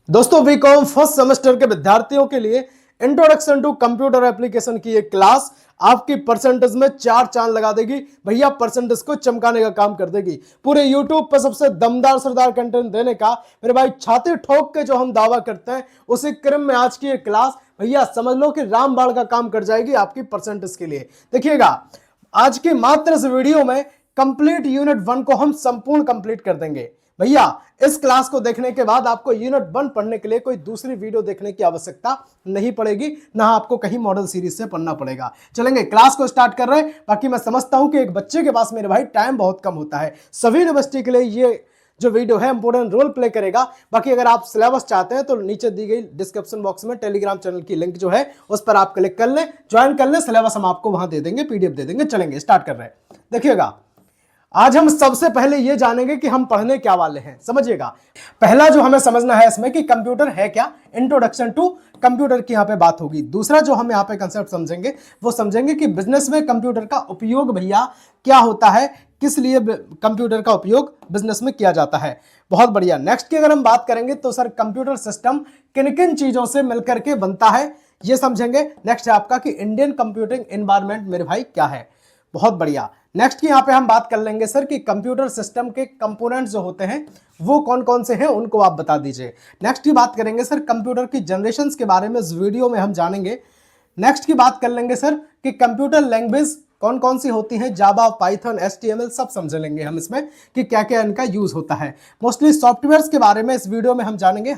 दोस्तों BCom first semester के विद्यार्थियों के लिए इंट्रोडक्शन टू कंप्यूटर एप्लीकेशन की एक क्लास आपकी परसेंटेज में चार चांद लगा देगी। भैया परसेंटेज को चमकाने का काम कर देगी। पूरे यूट्यूब पर सबसे दमदार सरदार कंटेंट देने का मेरे भाई छाती ठोक के जो हम दावा करते हैं उसी क्रम में आज की एक क्लास भैया समझ लो कि रामबाण का काम कर जाएगी आपकी परसेंटेज के लिए। देखिएगा आज की मात्र इस वीडियो में कंप्लीट यूनिट 1 को हम संपूर्ण कंप्लीट कर देंगे। भैया इस क्लास को देखने के बाद आपको यूनिट 1 पढ़ने के लिए कोई दूसरी वीडियो देखने की आवश्यकता नहीं पड़ेगी, ना आपको कहीं मॉडल सीरीज से पढ़ना पड़ेगा। चलेंगे क्लास को स्टार्ट कर रहे हैं। बाकी मैं समझता हूं कि एक बच्चे के पास मेरे भाई टाइम बहुत कम होता है। सभी यूनिवर्सिटी के लिए ये जो वीडियो है इंपोर्टेंट रोल प्ले करेगा। बाकी अगर आप सिलेबस चाहते हैं तो नीचे दी गई डिस्क्रिप्शन बॉक्स में टेलीग्राम चैनल की लिंक जो है उस पर आप क्लिक कर लें, ज्वाइन कर लें। सिलेबस हम आपको वहां दे देंगे, पीडीएफ दे देंगे। चलेंगे स्टार्ट कर रहे हैं। देखिएगा आज हम सबसे पहले ये जानेंगे कि हम पढ़ने क्या वाले हैं। समझिएगा पहला जो हमें समझना है इसमें कि कंप्यूटर है क्या, इंट्रोडक्शन टू कंप्यूटर की यहाँ पे बात होगी। दूसरा जो हम यहाँ पे कंसेप्ट समझेंगे वो समझेंगे कि बिजनेस में कंप्यूटर का उपयोग भैया क्या होता है, किस लिए कंप्यूटर का उपयोग बिजनेस में किया जाता है। बहुत बढ़िया। नेक्स्ट की अगर हम बात करेंगे तो सर कंप्यूटर सिस्टम किन किन चीजों से मिलकर के बनता है ये समझेंगे। नेक्स्ट है आपका कि इंडियन कंप्यूटिंग एनवायरनमेंट मेरे भाई क्या है। बहुत बढ़िया। नेक्स्ट की यहाँ पे हम बात कर लेंगे सर कि कंप्यूटर सिस्टम के कंपोनेंट्स जो होते हैं वो कौन कौन से हैं उनको आप बता दीजिए। नेक्स्ट की बात करेंगे सर कंप्यूटर की जनरेशंस के बारे में इस वीडियो में हम जानेंगे। नेक्स्ट की बात कर लेंगे सर कि कंप्यूटर लैंग्वेज कौन कौन सी होती हैं, जावा, पाइथन, एचटीएमएल सब समझ लेंगे हम इसमें कि क्या क्या इनका यूज होता है। मोस्टली सॉफ्टवेयर्स के बारे में इस वीडियो में हम जानेंगे।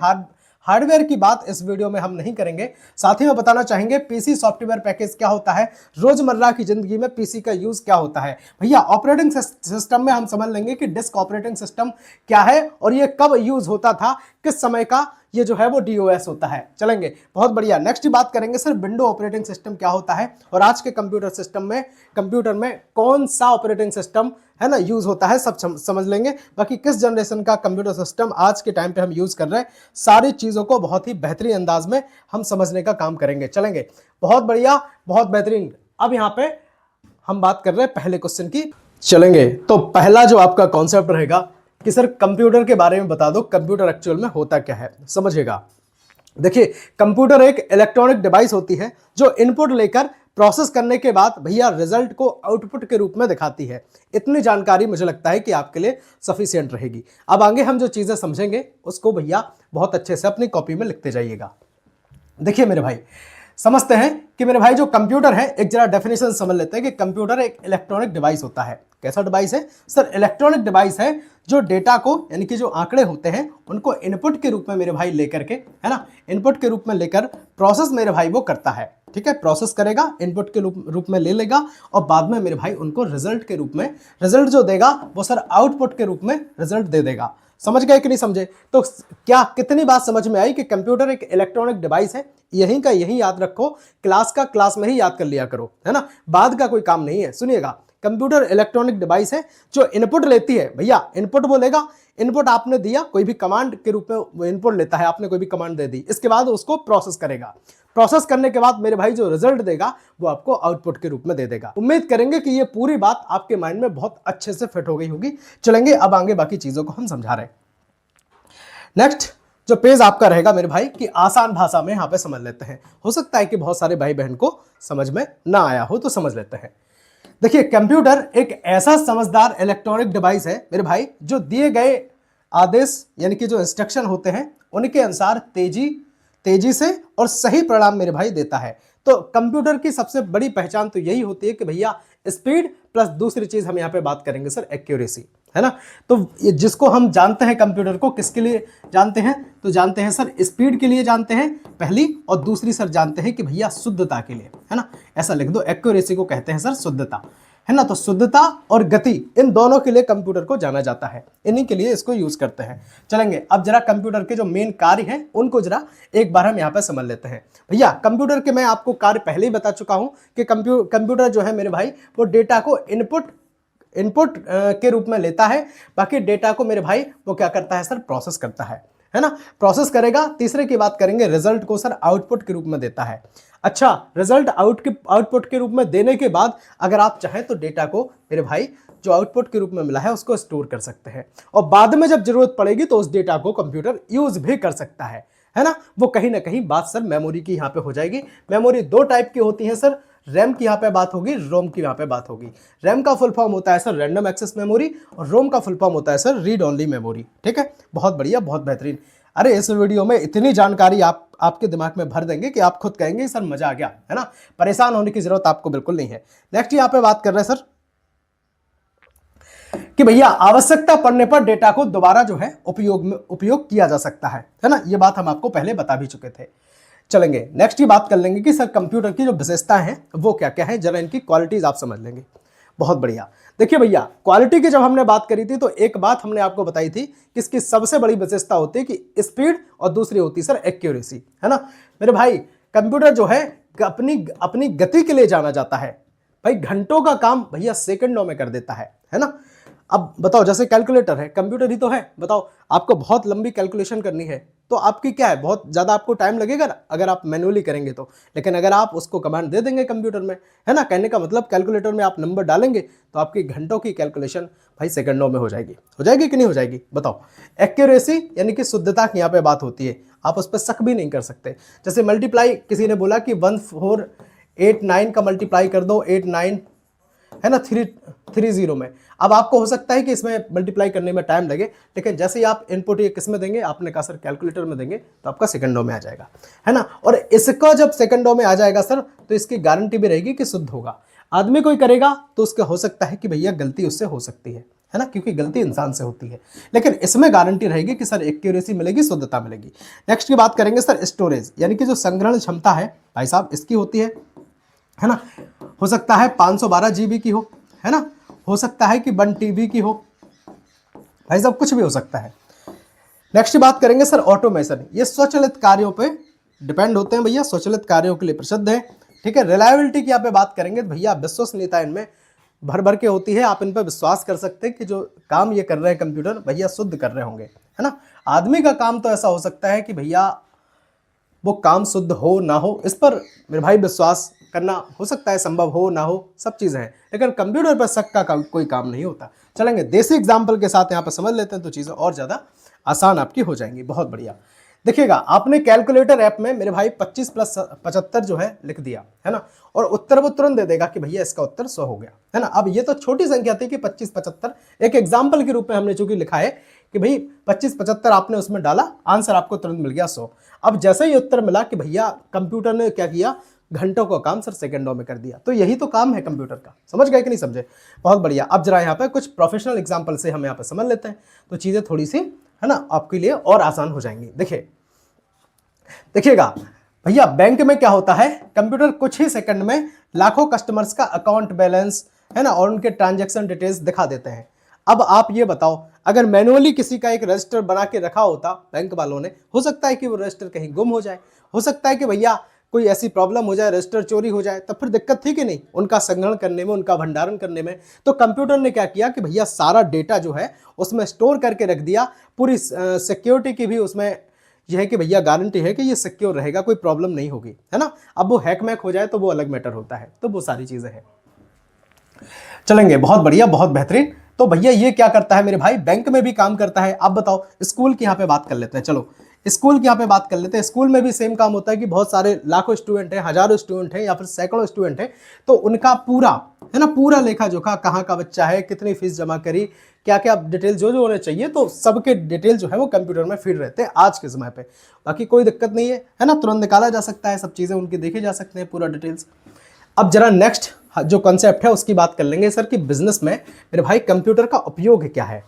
हार्डवेयर की बात इस वीडियो में हम नहीं करेंगे। साथ ही में बताना चाहेंगे पीसी सॉफ्टवेयर पैकेज क्या होता है, रोजमर्रा की जिंदगी में पीसी का यूज क्या होता है। भैया ऑपरेटिंग सिस्टम में हम समझ लेंगे कि डिस्क ऑपरेटिंग सिस्टम क्या है और ये कब यूज होता था, किस समय का ये जो है वो डीओएस होता है। चलेंगे बहुत बढ़िया। नेक्स्ट बात करेंगे सर विंडो ऑपरेटिंग सिस्टम क्या होता है और आज के कंप्यूटर सिस्टम में कंप्यूटर में कौन सा ऑपरेटिंग सिस्टम है ना यूज होता है, सब समझ लेंगे। बाकी किस जनरेशन का कंप्यूटर सिस्टम आज के टाइम पे हम यूज कर रहे हैं, सारी चीजों को बहुत ही बेहतरीन अंदाज में हम समझने का काम करेंगे। चलेंगे बहुत बढ़िया, बहुत बेहतरीन। अब यहाँ पे हम बात कर रहे हैं पहले क्वेश्चन की। चलेंगे तो पहला जो आपका कॉन्सेप्ट रहेगा कि सर कंप्यूटर के बारे में बता दो, कंप्यूटर एक्चुअल में होता क्या है। समझिएगा देखिए कंप्यूटर एक इलेक्ट्रॉनिक डिवाइस होती है जो इनपुट लेकर प्रोसेस करने के बाद भैया रिजल्ट को आउटपुट के रूप में दिखाती है। इतनी जानकारी मुझे लगता है कि आपके लिए सफिशिएंट रहेगी। अब आगे हम जो चीजें समझेंगे उसको भैया बहुत अच्छे से अपनी कॉपी में लिखते जाइएगा। देखिए मेरे भाई समझते हैं कि मेरे भाई जो कंप्यूटर है, एक जरा डेफिनेशन समझ लेते हैं कि कंप्यूटर एक इलेक्ट्रॉनिक डिवाइस होता है। कैसा डिवाइस है सर? इलेक्ट्रॉनिक डिवाइस है जो डेटा को यानी कि जो आंकड़े होते हैं उनको इनपुट के रूप में मेरे भाई लेकर के, है ना, इनपुट के रूप में लेकर प्रोसेस मेरे भाई वो करता है। ठीक है, प्रोसेस करेगा, इनपुट के रूप में ले लेगा और बाद में मेरे भाई उनको रिजल्ट के रूप में, रिजल्ट जो देगा वो सर आउटपुट के रूप में रिजल्ट दे देगा। समझ गए कि नहीं समझे? तो क्या कितनी बात समझ में आई कि कंप्यूटर एक इलेक्ट्रॉनिक डिवाइस है। यहीं का यहीं याद रखो, क्लास का क्लास में ही याद कर लिया करो, है ना, बाद का कोई काम नहीं है। सुनिएगा कंप्यूटर इलेक्ट्रॉनिक डिवाइस है जो इनपुट लेती है। भैया इनपुट बोलेगा, इनपुट आपने दिया, कोई भी कमांड के रूप में वो इनपुट लेता है, आपने कोई भी कमांड दे दी, इसके बाद उसको प्रोसेस करेगा। प्रोसेस करने के बाद मेरे भाई जो रिजल्ट देगा वो आपको आउटपुट के रूप में दे देगा। उम्मीद करेंगे कि ये पूरी बात आपके माइंड में बहुत अच्छे से फिट हो गई होगी। चलेंगे अब आगे बाकी चीजों को हम समझा रहे हैं। नेक्स्ट जो पेज आपका रहेगा मेरे भाई कि आसान भाषा में यहां पे समझ लेते हैं। हो सकता है कि बहुत सारे भाई बहन को समझ में ना आया हो तो समझ लेते हैं। देखिए कंप्यूटर एक ऐसा समझदार इलेक्ट्रॉनिक डिवाइस है मेरे भाई जो दिए गए आदेश यानी कि जो इंस्ट्रक्शन होते हैं उनके अनुसार तेजी से और सही परिणाम मेरे भाई देता है। तो कंप्यूटर की सबसे बड़ी पहचान तो यही होती है कि भैया स्पीड प्लस दूसरी चीज हम यहाँ पे बात करेंगे सर एक्यूरेसी, है ना। तो ये जिसको हम जानते हैं कंप्यूटर को किसके लिए जानते हैं, तो जानते हैं सर स्पीड के लिए जानते हैं पहली, और दूसरी सर जानते हैं कि भैया शुद्धता के लिए, है ना। ऐसा लिख दो, एक्यूरेसी को कहते हैं सर शुद्धता, है ना। तो शुद्धता और गति इन दोनों के लिए कंप्यूटर को जाना जाता है, इन्हीं के लिए इसको यूज करते हैं। चलेंगे अब जरा कंप्यूटर के जो मेन कार्य हैं उनको जरा एक बार हम यहाँ पे समझ लेते हैं। भैया कंप्यूटर के मैं आपको कार्य पहले ही बता चुका हूं कि कंप्यूटर जो है मेरे भाई वो डेटा को इनपुट के रूप में लेता है, बाकी डेटा को मेरे भाई वो क्या करता है सर, प्रोसेस करता है। है ना, प्रोसेस करेगा। तीसरे की बात करेंगे, रिजल्ट को सर आउटपुट के रूप में देता है। अच्छा, रिजल्ट आउटपुट के रूप में देने के बाद अगर आप चाहें तो डेटा को मेरे भाई जो आउटपुट के रूप में मिला है उसको स्टोर कर सकते हैं, और बाद में जब जरूरत पड़ेगी तो उस डेटा को कंप्यूटर यूज भी कर सकता है ना। वो कहीं ना कहीं बात सर मेमोरी की यहाँ पे हो जाएगी। मेमोरी दो टाइप की होती है सर, रैम की यहाँ पे बात होगी, रोम की यहाँ पे बात होगी। रैम का फुल फॉर्म होता है सर रैंडम एक्सेस मेमोरी, और रोम का फुल फॉर्म होता है सर रीड ओनली मेमोरी। ठीक है, बहुत बढ़िया, बहुत बेहतरीन। अरे इस वीडियो में इतनी जानकारी आपके दिमाग में भर देंगे कि आप खुद कहेंगे सर मजा आ गया, है ना। परेशान होने की जरूरत आपको बिल्कुल नहीं है। नेक्स्ट यहाँ पे बात कर रहे हैं सर कि भैया आवश्यकता पड़ने पर डेटा को दोबारा जो है उपयोग किया जा सकता है ना। ये बात हम आपको पहले बता भी चुके थे। चलेंगे नेक्स्ट की बात कर लेंगे कि सर कंप्यूटर की जो विशेषताएं हैं वो क्या क्या है, जरा इनकी क्वालिटीज आप समझ लेंगे। बहुत बढ़िया। देखिए भैया, क्वालिटी की जब हमने बात करी थी तो एक बात हमने आपको बताई थी कि इसकी सबसे बड़ी विशेषता होती है कि स्पीड, और दूसरी होती है सर एक्यूरेसी, है ना। मेरे भाई कंप्यूटर जो है अपनी गति के लिए जाना जाता है। भाई घंटों का काम भैया सेकंडों में कर देता है ना। अब बताओ, जैसे कैलकुलेटर है, कंप्यूटर ही तो है। बताओ आपको बहुत लंबी कैलकुलेशन करनी है तो आपकी क्या है, बहुत ज़्यादा आपको टाइम लगेगा अगर आप मैनुअली करेंगे तो। लेकिन अगर आप उसको कमांड दे देंगे कंप्यूटर में, है ना, कहने का मतलब कैलकुलेटर में आप नंबर डालेंगे तो आपकी घंटों की कैलकुलेशन भाई सेकंडों में हो जाएगी कि नहीं हो जाएगी, बताओ। एक्यूरेसी यानी कि शुद्धता की यहाँ पे बात होती है, आप उस पर शक भी नहीं कर सकते। जैसे मल्टीप्लाई, किसी ने बोला कि 1489 का मल्टीप्लाई कर दो 89, है ना, 330 में। अब आपको हो सकता है कि इसमें मल्टीप्लाई करने में टाइम लगे, लेकिन जैसे ही आप इनपुट ये किस में देंगे, आपने कहा सर कैलकुलेटर में देंगे, तो आपका सेकंडों में आ जाएगा, है ना। और इसका जब सेकंडों में आ जाएगा सर तो इसकी गारंटी भी रहेगी कि शुद्ध होगा। आदमी कोई करेगा तो उसका हो सकता है कि भैया गलती उससे हो सकती है ना, क्योंकि गलती इंसान से होती है। लेकिन इसमें गारंटी रहेगी कि सर एक्यूरेसी मिलेगी, शुद्धता मिलेगी। नेक्स्ट की बात करेंगे सर स्टोरेज, यानी कि जो संग्रहण क्षमता है भाई साहब इसकी होती है ना। हो सकता है 512 GB की है ना, हो सकता है कि 1 TB की हो, भाई साहब कुछ भी हो सकता है। नेक्स्ट बात करेंगे सर ऑटोमेशन, ये स्वचालित कार्यों पे डिपेंड होते हैं भैया, स्वचालित कार्यों के लिए प्रसिद्ध है। ठीक है, रिलायबिलिटी की यहाँ पे बात करेंगे तो भैया विश्वसनीयता इनमें भर भर के होती है, आप इन पर विश्वास कर सकते हैं कि जो काम ये कर रहे हैं कंप्यूटर भैया शुद्ध कर रहे होंगे, है ना। आदमी का काम तो ऐसा हो सकता है कि भैया वो काम शुद्ध हो ना हो, इस पर मेरे भाई विश्वास करना हो सकता है, संभव हो ना हो, सब चीज़ें हैं, लेकिन कंप्यूटर पर शक का कोई काम नहीं होता। चलेंगे देसी एग्जाम्पल के साथ यहाँ पर समझ लेते हैं तो चीज़ें और ज़्यादा आसान आपकी हो जाएंगी। बहुत बढ़िया। देखिएगा, आपने कैलकुलेटर ऐप में मेरे भाई 25 + 75 जो है लिख दिया, है ना, और उत्तर वो तुरंत दे देगा कि भैया इसका उत्तर 100 हो गया, है ना। अब ये तो छोटी संख्या थी कि 25 75, एक एग्जाम्पल के रूप में हमने चूंकि लिखा है कि भाई 25 75 आपने उसमें डाला, आंसर आपको तुरंत मिल गया 100। अब जैसे ही उत्तर मिला कि भैया कंप्यूटर ने क्या किया, घंटों का काम सर सेकंडों में कर दिया। तो यही तो काम है कंप्यूटर का, समझ गए कि नहीं समझे। बहुत बढ़िया। अब जरा यहाँ पे कुछ प्रोफेशनल एग्जांपल से हम यहाँ पे समझ लेते हैं तो चीज़ें थोड़ी सी, है ना, आपके लिए और आसान हो जाएंगी। देखिएगा भैया, बैंक में क्या होता है, कंप्यूटर कुछ ही सेकंड में लाखों कस्टमर्स का अकाउंट बैलेंस, है ना, और उनके ट्रांजैक्शन डिटेल्स दिखा देते हैं। अब आप ये बताओ, अगर मैनुअली किसी का एक रजिस्टर बना के रखा होता बैंक वालों ने, हो सकता है कि वो रजिस्टर कहीं गुम हो जाए, हो सकता है कि भैया कोई ऐसी प्रॉब्लम हो जाए, रजिस्टर चोरी हो जाए, तब फिर दिक्कत थी कि नहीं उनका संग्रहण करने में, उनका भंडारण करने में। तो कंप्यूटर ने क्या किया कि भैया सारा डेटा जो है उसमें स्टोर करके रख दिया, पूरी सिक्योरिटी की भी उसमें यह है कि भैया गारंटी है कि ये सिक्योर रहेगा, कोई प्रॉब्लम नहीं होगी, है ना। अब वो हैक मैक हो जाए तो वो अलग मैटर होता है, तो वो सारी चीज़ें हैं। चलेंगे, बहुत बढ़िया, बहुत बेहतरीन। तो भैया ये क्या करता है मेरे भाई, बैंक में भी काम करता है। आप बताओ, स्कूल की यहाँ पे बात कर लेते हैं, चलो स्कूल की यहाँ पे बात कर लेते हैं। स्कूल में भी सेम काम होता है कि बहुत सारे लाखों स्टूडेंट हैं, हजारों स्टूडेंट हैं, या फिर सैकड़ों स्टूडेंट हैं, तो उनका पूरा, है ना, पूरा लेखा जोखा, कहाँ का बच्चा है, कितनी फीस जमा करी, क्या क्या डिटेल जो जो होने चाहिए, तो सबके डिटेल जो है वो कंप्यूटर में फीड रहते हैं आज के समय पे। बाकी कोई दिक्कत नहीं है ना, तुरंत निकाला जा सकता है, सब चीज़ें उनकी देखे जा सकते हैं, पूरा डिटेल्स। अब जरा नेक्स्ट जो कॉन्सेप्ट है उसकी बात कर लेंगे सर कि बिजनेस में मेरे भाई कंप्यूटर का उपयोग क्या है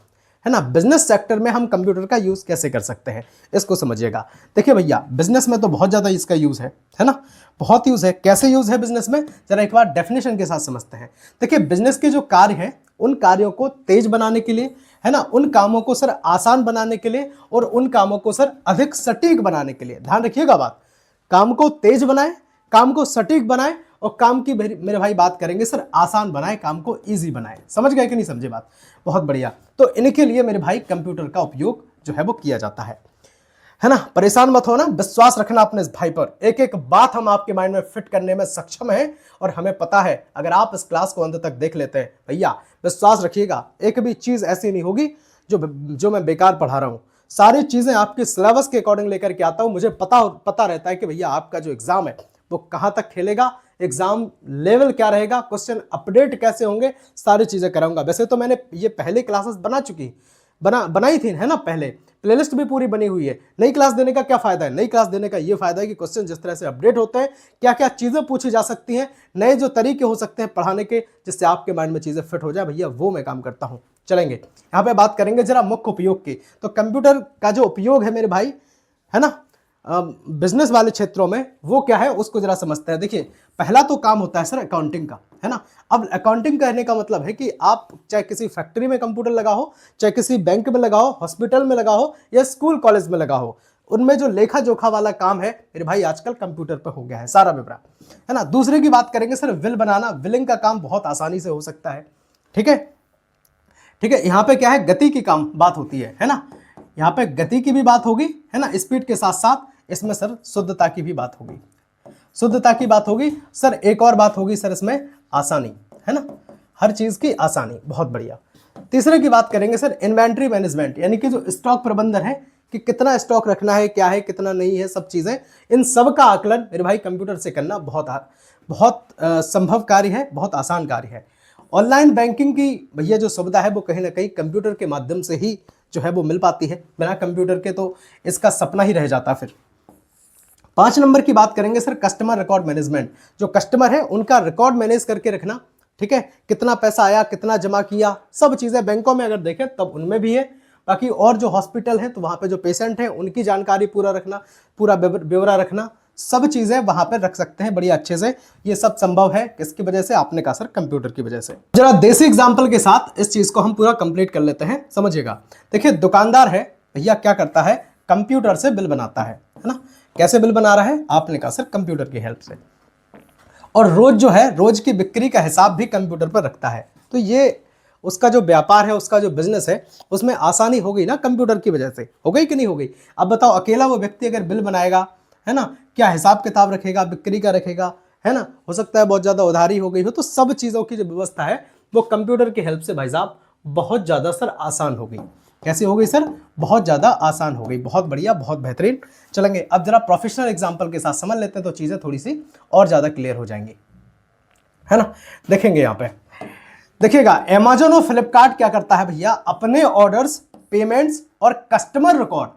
ना, बिजनेस सेक्टर में हम कंप्यूटर का यूज कैसे कर सकते हैं, इसको समझिएगा। देखिए भैया, बिजनेस में तो बहुत ज़्यादा इसका यूज़ है ना, बहुत यूज़ है। कैसे यूज़ है बिजनेस में, जरा एक बार डेफिनेशन के साथ समझते हैं। देखिए, बिजनेस के जो कार्य हैं उन कार्यों को तेज बनाने के लिए, है ना, उन कामों को सर आसान बनाने के लिए, और उन कामों को सर अधिक सटीक बनाने के लिए, ध्यान रखिएगा बात, काम को तेज बनाए, काम को सटीक बनाए, और काम की मेरे भाई बात करेंगे सर आसान बनाए, काम को इजी बनाए। समझ गए कि नहीं समझे बात, बहुत बढ़िया। तो इनके लिए मेरे भाई कंप्यूटर का उपयोग जो है वो किया जाता है। है ना। परेशान मत हो ना, विश्वास रखना अपने इस भाई पर। एक एक बात हम आपके माइंड में फिट करने में सक्षम हैं और हमें पता है अगर आप इस क्लास को अंत तक देख लेते हैं, भैया विश्वास रखिएगा एक भी चीज ऐसी नहीं होगी जो मैं बेकार पढ़ा रहा हूं। सारी चीजें आपके सिलेबस के अकॉर्डिंग लेकर के आता हूं। मुझे पता रहता है कि भैया आपका जो एग्जाम है वो कहां तक खेलेगा, एग्जाम लेवल क्या रहेगा, क्वेश्चन अपडेट कैसे होंगे, सारी चीजें कराऊंगा। वैसे तो मैंने ये पहले क्लासेस बनाई थी, है ना, पहले प्लेलिस्ट भी पूरी बनी हुई है। नई क्लास देने का क्या फायदा है? नई क्लास देने का ये फायदा है कि क्वेश्चन जिस तरह से अपडेट होते हैं, क्या क्या चीजें पूछी जा सकती हैं, नए जो तरीके हो सकते हैं पढ़ाने के, जिससे आपके माइंड में चीजें फिट हो जाए, भैया वो मैं काम करता हूं। चलेंगे यहाँ पे बात करेंगे जरा मुख्य उपयोग की। तो कंप्यूटर का जो उपयोग है मेरे भाई, है ना, बिजनेस वाले क्षेत्रों में, वो क्या है उसको जरा समझते हैं। देखिए पहला तो काम होता है सर अकाउंटिंग का, है ना। अब अकाउंटिंग कहने का मतलब है कि आप चाहे किसी फैक्ट्री में कंप्यूटर लगा हो, चाहे किसी बैंक में लगा हो, हॉस्पिटल में लगा हो, या स्कूल कॉलेज में लगा हो, उनमें जो लेखा जोखा वाला काम है मेरे भाई आजकल कंप्यूटर पर हो गया है सारा विवरण, है ना। दूसरे की बात करेंगे सर विल बनाना, विलिंग का काम बहुत आसानी से हो सकता है। ठीक है, ठीक है। यहाँ पे क्या है, गति की काम बात होती है ना। यहाँ पे गति की भी बात होगी, है ना, स्पीड के साथ साथ इसमें सर शुद्धता की भी बात होगी, शुद्धता की बात होगी सर। एक और बात होगी सर इसमें आसानी, है ना, हर चीज की आसानी, बहुत बढ़िया। तीसरे की बात करेंगे सर इन्वेंट्री मैनेजमेंट, यानी कि जो स्टॉक प्रबंधन है कि कितना स्टॉक रखना है, क्या है, कितना नहीं है, सब चीजें, इन सब का आकलन मेरे भाई कंप्यूटर से करना बहुत संभव कार्य है, बहुत आसान कार्य है। ऑनलाइन बैंकिंग की भैया जो सुविधा है वो कहीं ना कहीं कंप्यूटर के माध्यम से ही जो है वो मिल पाती है, बिना कंप्यूटर के तो इसका सपना ही रह जाता। फिर 5 नंबर की बात करेंगे सर कस्टमर रिकॉर्ड मैनेजमेंट, जो कस्टमर है उनका रिकॉर्ड मैनेज करके रखना। ठीक है, कितना पैसा आया, कितना जमा किया, सब चीजें बैंकों में अगर देखें तब उनमें भी है। बाकी और जो हॉस्पिटल है तो वहां पे जो पेशेंट है उनकी जानकारी पूरा रखना, पूरा ब्यौरा रखना, सब चीजें वहां पे रख सकते हैं बढ़िया अच्छे से। ये सब संभव है किसकी वजह से? आपने कहा सर कंप्यूटर की वजह से। जरा देसी एग्जांपल के साथ इस चीज को हम पूरा कंप्लीट कर लेते हैं, समझिएगा। देखिए दुकानदार है भैया, क्या करता है, कंप्यूटर से बिल बनाता है ना। कैसे बिल बना रहा है? आपने कहा सर कंप्यूटर की हेल्प से। और रोज जो है, रोज की बिक्री का हिसाब भी कंप्यूटर पर रखता है। तो ये उसका जो व्यापार है, उसका जो बिजनेस है, उसमें आसानी हो गई ना कंप्यूटर की वजह से। हो गई कि नहीं हो गई? अब बताओ अकेला वो व्यक्ति अगर बिल बनाएगा, है ना, क्या हिसाब किताब रखेगा, बिक्री का रखेगा, है ना, हो सकता है बहुत ज्यादा उधारी हो गई हो, तो सब चीजों की जो व्यवस्था है वो कंप्यूटर की हेल्प से भाई साहब बहुत ज्यादा सर आसान हो गई। कैसे हो गई सर? बहुत ज्यादा आसान हो गई। बहुत बढ़िया, बहुत बेहतरीन। चलेंगे अब जरा प्रोफेशनल एग्जांपल के साथ समझ लेते हैं तो चीजें थोड़ी सी और ज्यादा क्लियर हो जाएंगी, है ना। देखेंगे यहाँ पे, देखिएगा अमेजन और फ्लिपकार्ट क्या करता है भैया, अपने ऑर्डर्स, पेमेंट्स और कस्टमर रिकॉर्ड,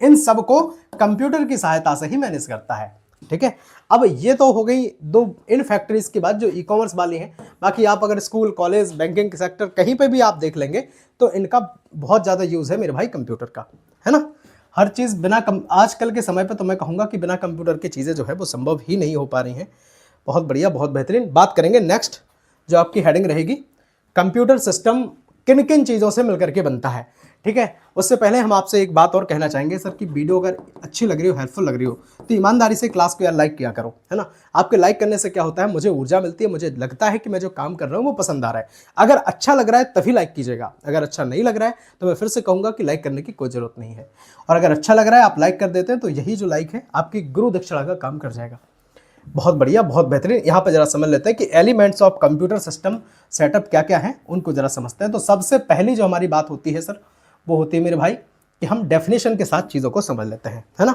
इन सब को कंप्यूटर की सहायता से ही मैनेज करता है। ठीक है, अब ये तो हो गई दो इन फैक्ट्रीज की बात जो ई कॉमर्स वाली हैं। बाकी आप अगर स्कूल, कॉलेज, बैंकिंग सेक्टर कहीं पे भी आप देख लेंगे तो इनका बहुत ज्यादा यूज है मेरे भाई कंप्यूटर का, है ना। हर चीज आजकल के समय पे तो मैं कहूंगा कि बिना कंप्यूटर की चीजें जो है वो संभव ही नहीं हो पा रही हैं। बहुत बढ़िया, बहुत बेहतरीन। बात करेंगे नेक्स्ट, जो आपकी हेडिंग रहेगी, कंप्यूटर सिस्टम किन किन चीज़ों से मिलकर के बनता है। ठीक है, उससे पहले हम आपसे एक बात और कहना चाहेंगे सर कि वीडियो अगर अच्छी लग रही हो, हेल्पफुल लग रही हो, तो ईमानदारी से क्लास को यार लाइक किया करो, है ना। आपके लाइक करने से क्या होता है, मुझे ऊर्जा मिलती है, मुझे लगता है कि मैं जो काम कर रहा हूँ वो पसंद आ रहा है। अगर अच्छा लग रहा है तभी लाइक कीजिएगा, अगर अच्छा नहीं लग रहा है तो मैं फिर से कहूँगा कि लाइक करने की कोई ज़रूरत नहीं है। और अगर अच्छा लग रहा है, आप लाइक कर देते हैं, तो यही जो लाइक है आपकी गुरु दक्षिणा का काम कर जाएगा। बहुत बढ़िया, बहुत बेहतरीन। यहाँ पर जरा समझ लेते हैं कि elements of computer system setup क्या क्या है, उनको जरा समझते हैं। तो सबसे पहली जो हमारी बात होती है सर, वो होती है मेरे भाई कि हम डेफिनेशन के साथ चीज़ों को समझ लेते हैं, है ना।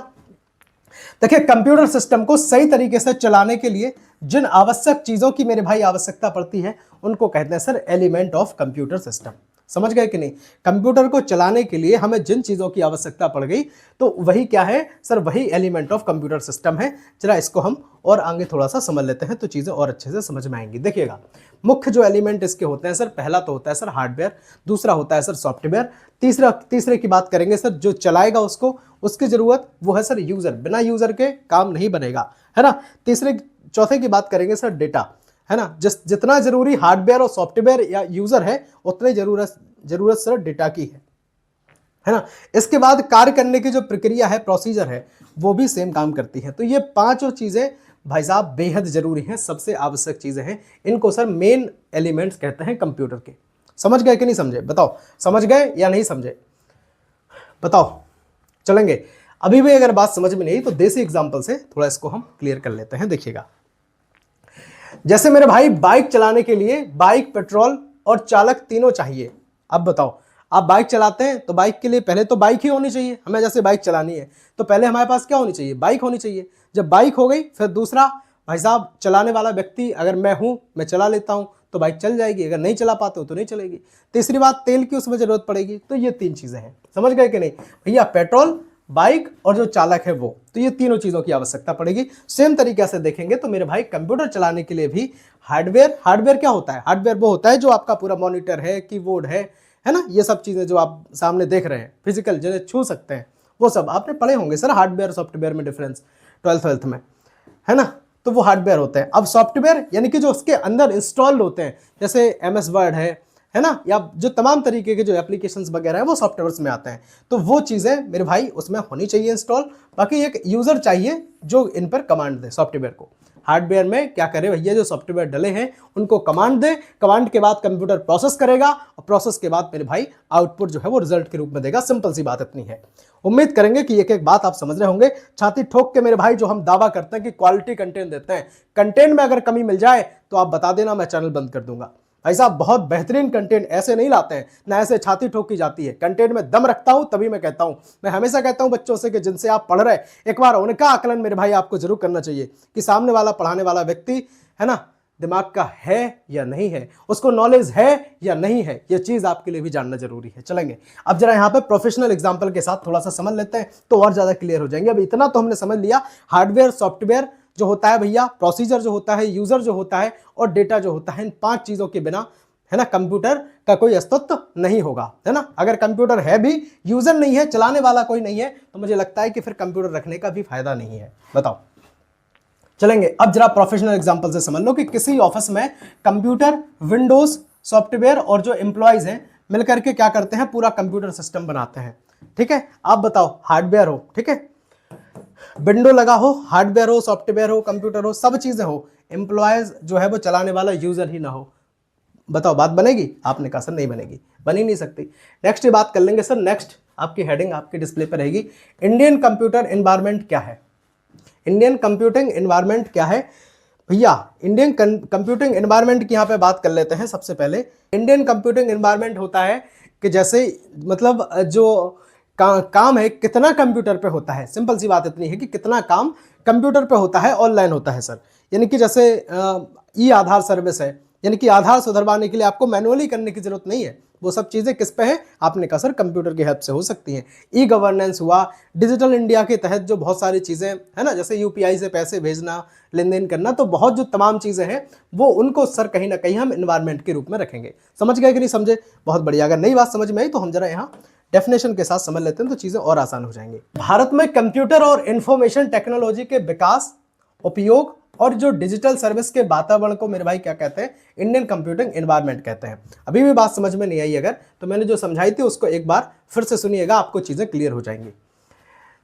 देखिए कंप्यूटर सिस्टम को सही तरीके से चलाने के लिए जिन आवश्यक चीज़ों की मेरे भाई आवश्यकता पड़ती है उनको कहते हैं sir element of computer system. समझ गए कि नहीं? कंप्यूटर को चलाने के लिए हमें जिन चीज़ों की आवश्यकता पड़ गई तो वही क्या है सर, वही एलिमेंट ऑफ कंप्यूटर सिस्टम है। जरा इसको हम और आगे थोड़ा सा समझ लेते हैं तो चीज़ें और अच्छे से समझ में आएंगी। देखिएगा मुख्य जो एलिमेंट इसके होते हैं सर, पहला तो होता है सर हार्डवेयर, दूसरा होता है सर सॉफ्टवेयर, तीसरे की बात करेंगे सर जो चलाएगा उसको, उसकी जरूरत वो है सर यूजर, बिना यूजर के काम नहीं बनेगा, है ना। चौथे की बात करेंगे सर डेटा, है ना। जितना जरूरी हार्डवेयर और सॉफ्टवेयर या यूजर है उतनी जरूरत सर डेटा की है ना। इसके बाद कार्य करने की जो प्रक्रिया है, प्रोसीजर है, वो भी सेम काम करती है। तो ये पांचों चीजें भाई साहब बेहद जरूरी हैं, सबसे आवश्यक चीजें हैं। इनको सर मेन एलिमेंट्स कहते हैं कंप्यूटर के। समझ गए कि नहीं समझे? बताओ समझ गए या नहीं समझे, बताओ। चलेंगे अभी भी अगर बात समझ में नहीं आई तो देसी एग्जांपल से थोड़ा इसको हम क्लियर कर लेते हैं। देखिएगा, जैसे मेरे भाई बाइक चलाने के लिए बाइक, पेट्रोल और चालक तीनों चाहिए। अब बताओ, आप बाइक चलाते हैं तो बाइक के लिए पहले तो बाइक ही होनी चाहिए, हमें जैसे बाइक चलानी है तो पहले हमारे पास क्या होनी चाहिए, बाइक होनी चाहिए। जब बाइक हो गई फिर दूसरा, भाई साहब चलाने वाला व्यक्ति अगर मैं हूं, मैं चला लेता हूं तो बाइक चल जाएगी, अगर नहीं चला पाते हो तो नहीं चलेगी। तीसरी बात, तेल की उसमें जरूरत पड़ेगी। तो ये तीन चीजें हैं, समझ गए कि नहीं भैया, पेट्रोल, बाइक और जो चालक है वो, तो ये तीनों चीजों की आवश्यकता पड़ेगी। सेम तरीके से देखेंगे तो मेरे भाई कंप्यूटर चलाने के लिए भी हार्डवेयर क्या होता है, हार्डवेयर वो होता है जो आपका पूरा मॉनिटर है, कीबोर्ड है ना, ये सब चीजें जो आप सामने देख रहे हैं फिजिकल, जिन्हें छू सकते हैं, वो सब आपने पढ़े होंगे सर, हार्डवेयर सॉफ्टवेयर में डिफरेंस 12th में, है ना। तो वो हार्डवेयर होते हैं। अब सॉफ्टवेयर यानी कि जो उसके अंदर इंस्टॉल होते हैं, जैसे MS वर्ड है ना, या जो तमाम तरीके के जो एप्लीकेशंस वगैरह हैं वो सॉफ्टवेयर्स में आते हैं। तो वो चीज़ें मेरे भाई उसमें होनी चाहिए इंस्टॉल। बाकी एक यूज़र चाहिए जो इन पर कमांड दे सॉफ्टवेयर को। हार्डवेयर में क्या करे भैया, जो सॉफ्टवेयर डले हैं उनको कमांड दे, कमांड के बाद कंप्यूटर प्रोसेस करेगा और प्रोसेस के बाद मेरे भाई आउटपुट जो है वो रिजल्ट के रूप में देगा। सिंपल सी बात इतनी है। उम्मीद करेंगे कि एक एक बात आप समझ रहे होंगे। छाती ठोक के मेरे भाई जो हम दावा करते हैं कि क्वालिटी कंटेंट देते हैं, कंटेंट में अगर कमी मिल जाए तो आप बता देना, मैं चैनल बंद कर दूंगा। भाई साहब बहुत बेहतरीन कंटेंट ऐसे नहीं लाते हैं, ना ऐसे छाती ठोकी जाती है। कंटेंट में दम रखता हूं तभी मैं कहता हूं। मैं हमेशा कहता हूं बच्चों से कि जिनसे आप पढ़ रहे, एक बार उनका आकलन मेरे भाई आपको जरूर करना चाहिए कि सामने वाला पढ़ाने वाला व्यक्ति है ना, दिमाग का है या नहीं है, उसको नॉलेज है या नहीं है, ये चीज आपके लिए भी जानना जरूरी है। चलेंगे अब जरा यहाँ पे प्रोफेशनल एग्जांपल के साथ थोड़ा सा समझ लेते हैं तो और ज्यादा क्लियर हो जाएंगे। अब इतना तो हमने समझ लिया, हार्डवेयर, सॉफ्टवेयर जो होता है भैया, प्रोसीजर जो होता है, यूजर जो होता है और डेटा जो होता है, इन 5 चीजों के बिना है ना कंप्यूटर का कोई अस्तित्व नहीं होगा, है ना। अगर कंप्यूटर है भी, यूजर नहीं है, चलाने वाला कोई नहीं है, तो मुझे लगता है कि फिर कंप्यूटर रखने का भी फायदा नहीं है। बताओ, चलेंगे अब जरा प्रोफेशनल एग्जांपल से समझ लो कि किसी ऑफिस में कंप्यूटर, विंडोज, सॉफ्टवेयर और जो एम्प्लॉयज हैं मिलकर के क्या करते हैं, पूरा कंप्यूटर सिस्टम बनाते हैं। ठीक है, आप बताओ, हार्डवेयर हो, ठीक है, विंडो लगा हो, हार्डवेयर हो, सॉफ्टवेयर हो, कंप्यूटर हो, सब चीजें हो, एम्प्लॉयज जो है वो चलाने वाला यूजर ही ना हो, बताओ बात बनेगी? आपने कहा सर नहीं बनेगी, बन ही नहीं सकती। नेक्स्ट बात कर लेंगे सर। नेक्स्ट आपकी हेडिंग आपके डिस्प्ले पर रहेगी, इंडियन कंप्यूटर एनवायरनमेंट क्या है। इंडियन कंप्यूटिंग एनवायरनमेंट क्या है भैया? इंडियन कंप्यूटिंग एनवायरनमेंट की यहाँ पे बात कर लेते हैं। सबसे पहले इंडियन कंप्यूटिंग एनवायरनमेंट होता है कि जैसे मतलब जो काम है कितना कंप्यूटर पे होता है। सिंपल सी बात इतनी है कि कितना काम कंप्यूटर पे होता है, ऑनलाइन होता है सर। यानी कि जैसे ई आधार सर्विस है, यानी कि आधार सुधरवाने के लिए आपको मैनुअली करने की जरूरत नहीं है। वो सब चीज़ें किस पे है? आपने कहा सर कंप्यूटर की हेल्प से हो सकती हैं। ई गवर्नेंस हुआ, डिजिटल इंडिया के तहत जो बहुत सारी चीज़ें है ना, जैसे UPI से पैसे भेजना, लेन देन करना, तो बहुत जो तमाम चीज़ें हैं वो उनको सर कहीं ना कहीं हम इन्वायरमेंट के रूप में रखेंगे। समझ गए कि नहीं समझे? बहुत बढ़िया। अगर नई बात समझ में आई तो हम जरा यहाँ डेफिनेशन के साथ समझ लेते हैं तो चीज़ें और आसान हो जाएंगी। भारत में कंप्यूटर और इंफॉर्मेशन टेक्नोलॉजी के विकास, उपयोग और जो डिजिटल सर्विस के वातावरण को मेरे भाई क्या कहते हैं? इंडियन कंप्यूटिंग एनवायरनमेंट कहते हैं। अभी भी बात समझ में नहीं आई अगर, तो मैंने जो समझाई थी उसको एक बार फिर से सुनिएगा, आपको चीजें क्लियर हो जाएंगी।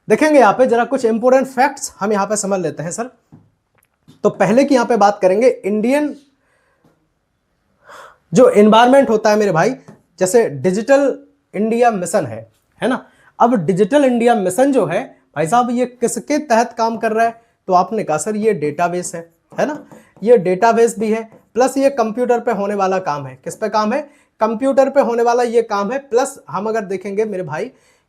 देखेंगे यहाँ पे जरा कुछ इंपोर्टेंट फैक्ट्स हम यहाँ पे समझ लेते हैं सर। तो पहले की यहाँ पे बात करेंगे इंडियन जो एनवायरनमेंट होता है मेरे भाई, जैसे डिजिटल इंडिया मिशन है ना। अब डिजिटल इंडिया मिशन जो है भाई साहब, ये किसके तहत काम कर रहा है? तो आपने कहा सर ये डेटाबेस है ना, ये डेटाबेस भी है, प्लस ये कंप्यूटर पे होने वाला काम है। किस पे काम है? कंप्यूटर पे होने वाला ये काम है। प्लस हम अगर देखेंगे मेरे भाई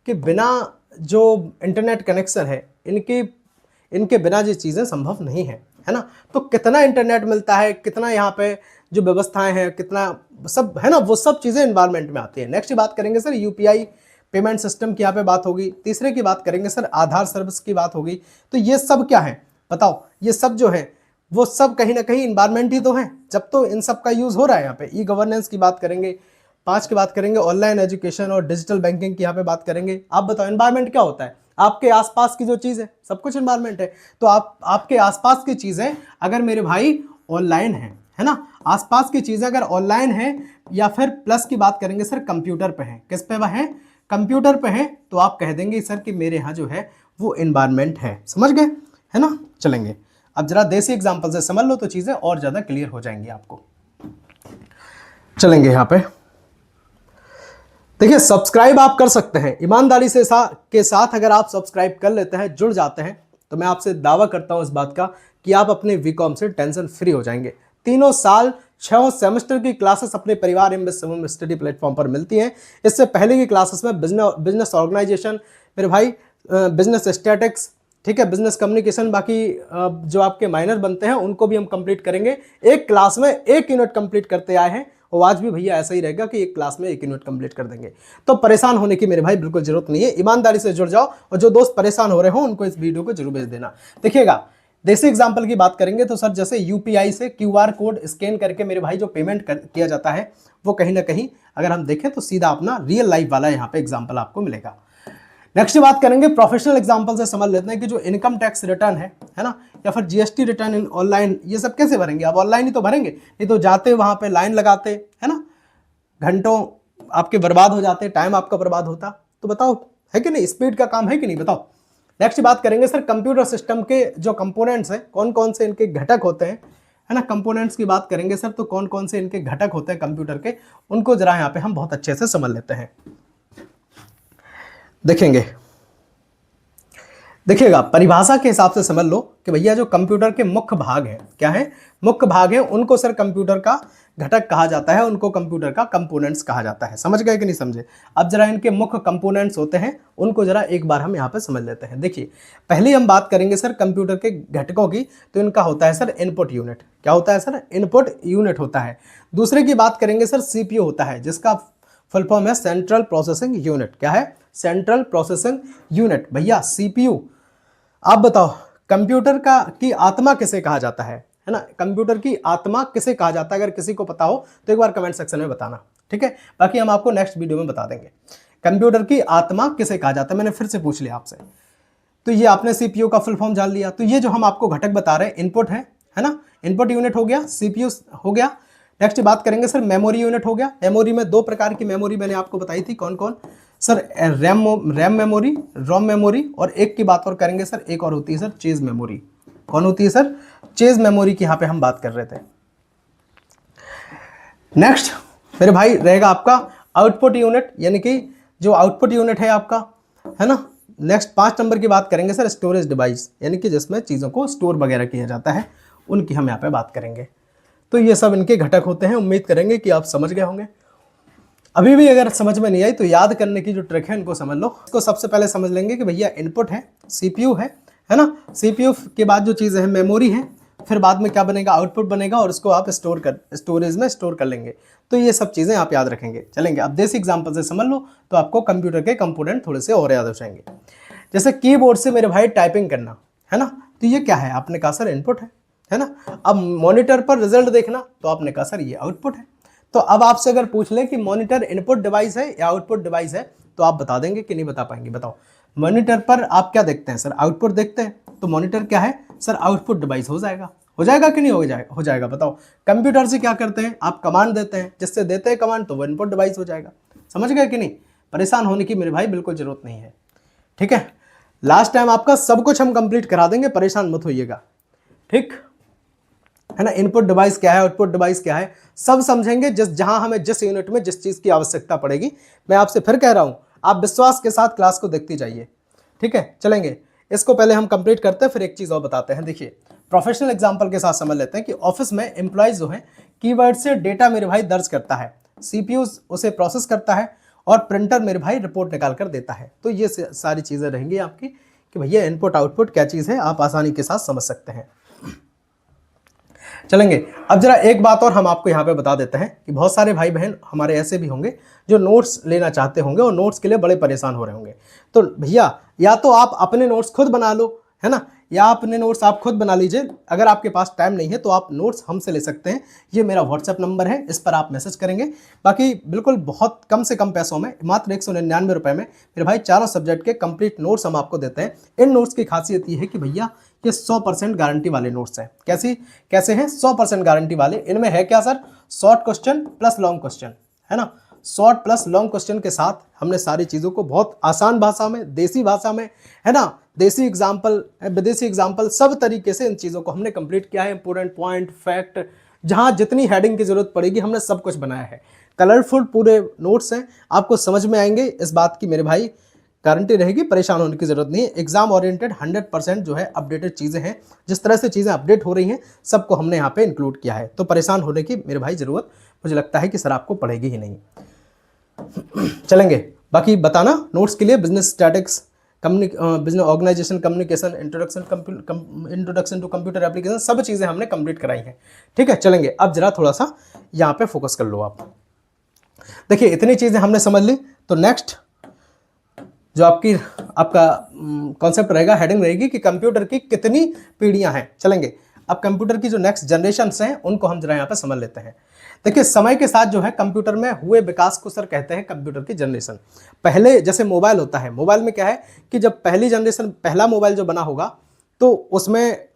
कि बिना जो इंटरनेट कनेक्शन है, इनके बिना ये चीज़ें संभव नहीं है ना। तो कितना इंटरनेट मिलता है, कितना यहाँ पे जो व्यवस्थाएं हैं, कितना सब है ना, वो सब चीज़ें एनवायरनमेंट में आती है। नेक्स्ट बात करेंगे सर UPI पेमेंट सिस्टम की यहाँ पे बात होगी। तीसरे की बात करेंगे सर आधार सर्विस की बात होगी। तो ये सब क्या है बताओ? ये सब जो है वो सब कहीं ना कहीं इन्वायरमेंट ही तो है, जब तो इन सब का यूज हो रहा है। यहाँ पे ई गवर्नेंस की बात करेंगे, 5 की बात करेंगे ऑनलाइन एजुकेशन और डिजिटल बैंकिंग की यहाँ पे बात करेंगे। आप बताओ एनवायरमेंट क्या होता है? आपके आसपास की जो चीज़ है सब कुछ एनवायरमेंट है। तो आपके आसपास की चीज़ें अगर मेरे भाई ऑनलाइन है ना, आसपास की चीज़ें अगर ऑनलाइन है, या फिर प्लस की बात करेंगे सर कंप्यूटर पे है, किस पे वह है? कंप्यूटर पे है, तो आप कह देंगे सर कि मेरे यहाँ जो है वो एनवायरमेंट है। समझ गए है ना। चलेंगे अब जरा देसी एग्जांपल से समझ लो तो चीजें और ज्यादा क्लियर हो जाएंगी आपको। चलेंगे यहाँ पे देखिए सब्सक्राइब आप कर सकते हैं ईमानदारी से के साथ अगर आप सब्सक्राइब कर लेते हैं, जुड़ जाते हैं, तो मैं आपसे दावा करता हूं इस बात का कि आप अपने बीकॉम से टेंशन फ्री हो जाएंगे। तीनों साल 6 सेमेस्टर की क्लासेस अपने परिवार एमबीए स्टडी प्लेटफॉर्म पर मिलती हैं। इससे पहले की क्लासेस में बिजनेस ऑर्गेनाइजेशन मेरे भाई, बिजनेस स्टैटिक्स, ठीक है, बिजनेस कम्युनिकेशन, बाकी जो आपके माइनर बनते हैं उनको भी हम कंप्लीट करेंगे। एक क्लास में 1 यूनिट कंप्लीट करते आए हैं और आज भी भैया ऐसा ही रहेगा कि एक क्लास में 1 यूनिट कंप्लीट कर देंगे। तो परेशान होने की मेरे भाई बिल्कुल जरूरत नहीं है, ईमानदारी से जुड़ जाओ और जो दोस्त परेशान हो रहे हो उनको इस वीडियो को जरूर भेज देना। देखिएगा देसी एग्जाम्पल की बात करेंगे तो सर जैसे यूपीआई से क्यूआर कोड स्कैन करके मेरे भाई जो पेमेंट किया जाता है वो कहीं ना कहीं अगर हम देखें तो सीधा अपना रियल लाइफ वाला यहाँ पे एग्जाम्पल आपको मिलेगा। नेक्स्ट बात करेंगे प्रोफेशनल एग्जांपल से समझ लेते हैं कि जो इनकम टैक्स रिटर्न है ना, या फिर जीएसटी रिटर्न इन ऑनलाइन, ये सब कैसे भरेंगे? अब ऑनलाइन ही तो भरेंगे, नहीं तो जाते वहां पे लाइन लगाते है ना, घंटों आपके बर्बाद हो जाते, टाइम आपका बर्बाद होता। तो बताओ है कि नहीं, स्पीड का काम है कि नहीं, बताओ। नेक्स्ट बात करेंगे सर कंप्यूटर सिस्टम के जो कंपोनेंट्स हैं, कौन कौन से इनके घटक होते हैं, है ना, कंपोनेंट्स की बात करेंगे सर, तो कौन कौन से इनके घटक होते हैं कंप्यूटर के, उनको जरा यहाँ पे हम बहुत अच्छे से समझ लेते हैं। देखिएगा परिभाषा के हिसाब से समझ लो कि भैया जो कंप्यूटर के मुख्य भाग हैं, क्या है, मुख्य भाग हैं, उनको सर कंप्यूटर का घटक कहा जाता है, उनको कंप्यूटर का कंपोनेंट्स कहा जाता है। समझ गए कि नहीं समझे? अब जरा इनके मुख्य कंपोनेंट्स होते हैं उनको जरा एक बार हम यहाँ पे समझ लेते हैं। देखिए पहले हम बात करेंगे सर कंप्यूटर के घटकों की, तो इनका होता है सर इनपुट यूनिट। क्या होता है सर? इनपुट यूनिट होता है। दूसरे की बात करेंगे सर सीपीयू होता है, जिसका फुल फॉर्म है सेंट्रल प्रोसेसिंग यूनिट। क्या है? Central processing unit. भैया सीपीयू, आप बताओ कंप्यूटर की आत्मा किसे कहा जाता है ना, कंप्यूटर की आत्मा किसे कहा जाता है? अगर किसी को पता हो तो एक बार कमेंट सेक्शन में बताना, ठीक है, बाकी हम आपको नेक्स्ट वीडियो में बता देंगे कंप्यूटर की आत्मा किसे कहा जाता है। मैंने फिर से पूछ लिया आपसे, तो ये आपने सीपीयू का फुल फॉर्म जान लिया। तो ये जो हम आपको घटक बता रहे हैं इनपुट है ना, इनपुट यूनिट हो गया, सीपीयू हो गया। नेक्स्ट बात करेंगे सर मेमोरी यूनिट हो गया। मेमोरी में 2 प्रकार की मेमोरी मैंने आपको बताई थी, कौन कौन सर? रैम मेमोरी, रोम मेमोरी, और एक की बात और करेंगे सर, एक और होती है सर चेज मेमोरी। कौन होती है सर? चेज मेमोरी की यहाँ पे हम बात कर रहे थे। नेक्स्ट मेरे भाई रहेगा आपका आउटपुट यूनिट, यानी कि जो आउटपुट यूनिट है आपका, है ना। नेक्स्ट 5 नंबर की बात करेंगे सर स्टोरेज डिवाइस, यानी कि जिसमें चीज़ों को स्टोर वगैरह किया जाता है, उनकी हम यहाँ पे बात करेंगे। तो ये सब इनके घटक होते हैं। उम्मीद करेंगे कि आप समझ गए होंगे। अभी भी अगर समझ में नहीं आई तो याद करने की जो ट्रिक है इनको समझ लो। इसको सबसे पहले समझ लेंगे कि भैया इनपुट है, सीपीयू है ना, सीपीयू के बाद जो चीज़ है मेमोरी है, फिर बाद में क्या बनेगा? आउटपुट बनेगा, और उसको आप स्टोरेज में स्टोर कर लेंगे। तो ये सब चीज़ें आप याद रखेंगे। चलेंगे अब देसी एग्जाम्पल से समझ लो, तो आपको कंप्यूटर के कंपोनेंट थोड़े से और याद हो जाएंगे। जैसे कीबोर्ड से मेरे भाई टाइपिंग करना, है ना, तो ये क्या है? आपने कहा सर इनपुट है ना। अब मॉनिटर पर रिजल्ट देखना, तो आपने कहा सर ये आउटपुट है। तो अब आपसे अगर पूछ लें कि मॉनिटर इनपुट डिवाइस है या आउटपुट डिवाइस है, तो आप बता देंगे कि नहीं बता पाएंगे? बताओ। मॉनिटर पर आप क्या देखते हैं सर? आउटपुट देखते हैं, तो मॉनिटर क्या है सर? आउटपुट डिवाइस हो जाएगा। हो जाएगा कि नहीं हो जाएगा बताओ। कंप्यूटर से क्या करते हैं? आप कमांड देते हैं, जिससे देते हैं कमांड तो वो इनपुट डिवाइस हो जाएगा। समझ गए कि नहीं? परेशान होने की मेरे भाई बिल्कुल जरूरत नहीं है, ठीक है। लास्ट टाइम आपका सब कुछ हम कंप्लीट करा देंगे, परेशान मत होइएगा, ठीक है ना। इनपुट डिवाइस क्या है, आउटपुट डिवाइस क्या है, सब समझेंगे जहां हमें जिस यूनिट में जिस चीज की आवश्यकता पड़ेगी। मैं आपसे फिर कह रहा हूं, आप विश्वास के साथ क्लास को देखते जाइए, ठीक है। चलेंगे, इसको पहले हम कंप्लीट करते हैं, फिर एक चीज और बताते हैं। देखिए प्रोफेशनल एग्जांपल के साथ समझ लेते हैं कि ऑफिस में एम्प्लॉयज जो है कीवर्ड से डेटा मेरे भाई दर्ज करता है, सीपीयू उसे प्रोसेस करता है, और प्रिंटर मेरे भाई रिपोर्ट निकाल कर देता है। तो ये सारी चीजें रहेंगी आपकी कि भैया इनपुट आउटपुट क्या चीज है, आप आसानी के साथ समझ सकते हैं। चलेंगे अब जरा एक बात और हम आपको यहाँ पे बता देते हैं कि बहुत सारे भाई बहन हमारे ऐसे भी होंगे जो नोट्स लेना चाहते होंगे और नोट्स के लिए बड़े परेशान हो रहे होंगे। तो भैया या तो आप अपने नोट्स खुद बना लो, है ना, या अपने नोट्स आप खुद बना लीजिए। अगर आपके पास टाइम नहीं है तो आप नोट्स हमसे ले सकते हैं। ये मेरा व्हाट्सएप नंबर है, इस पर आप मैसेज करेंगे। बाकी बिल्कुल बहुत कम से कम पैसों में, मात्र 199 रुपये में मेरे भाई 4 सब्जेक्ट के कंप्लीट नोट्स हम आपको देते हैं। इन नोट्स की खासियत ये है कि भैया ये 100% गारंटी वाले नोट्स हैं। कैसे हैं? 100% गारंटी वाले। इनमें है क्या sir? Short question plus long question, है ना। शॉर्ट प्लस लॉन्ग क्वेश्चन के साथ हमने सारी चीज़ों को बहुत आसान भाषा में, देसी भाषा में, है ना, देसी एग्जाम्पल, विदेशी एग्जाम्पल, सब तरीके से इन चीज़ों को हमने कंप्लीट किया है। इंपोर्टेंट पॉइंट, फैक्ट, जहाँ जितनी हेडिंग की जरूरत पड़ेगी हमने सब कुछ बनाया है। कलरफुल पूरे नोट्स हैं, आपको समझ में आएंगे, इस बात की मेरे भाई गारंटी रहेगी, परेशान होने की जरूरत नहीं है। एग्जाम ओरिएंटेड 100% जो है अपडेटेड चीज़ें हैं, जिस तरह से चीज़ें अपडेट हो रही हैं सबको हमने यहाँ पे इंक्लूड किया है, तो परेशान होने की मेरे भाई ज़रूरत मुझे लगता है कि सर आपको पड़ेगी ही नहीं। चलेंगे बाकी बताना नोट्स के लिए, business statistics, business organisation communication, introduction to computer application, सब चीज़ें हमने कंप्लीट कराई हैं। ठीक है, चलेंगे अब जरा थोड़ा सा यहाँ पे फोकस कर लो आप। देखिए इतनी चीज़ें हमने समझ ली, तो नेक्स्ट जो आपका कॉन्सेप्ट रहेगा, हेडिंग रहेगी कि कंप्यूटर की कितनी पीढ़ियां हैं। चलेंगे अब कंप्यूटर की जो नेक्स्ट जनरेशंस हैं उनको हम जरा यहाँ पे समझ लेते हैं। देखिए समय के साथ जो है कंप्यूटर में हुए विकास को सर कहते हैं कंप्यूटर की जनरेशन। पहले जैसे मोबाइल होता है, मोबाइल में क्या है कि जब पहली जनरेशन, पहला मोबाइल जो बना होगा तो उसमें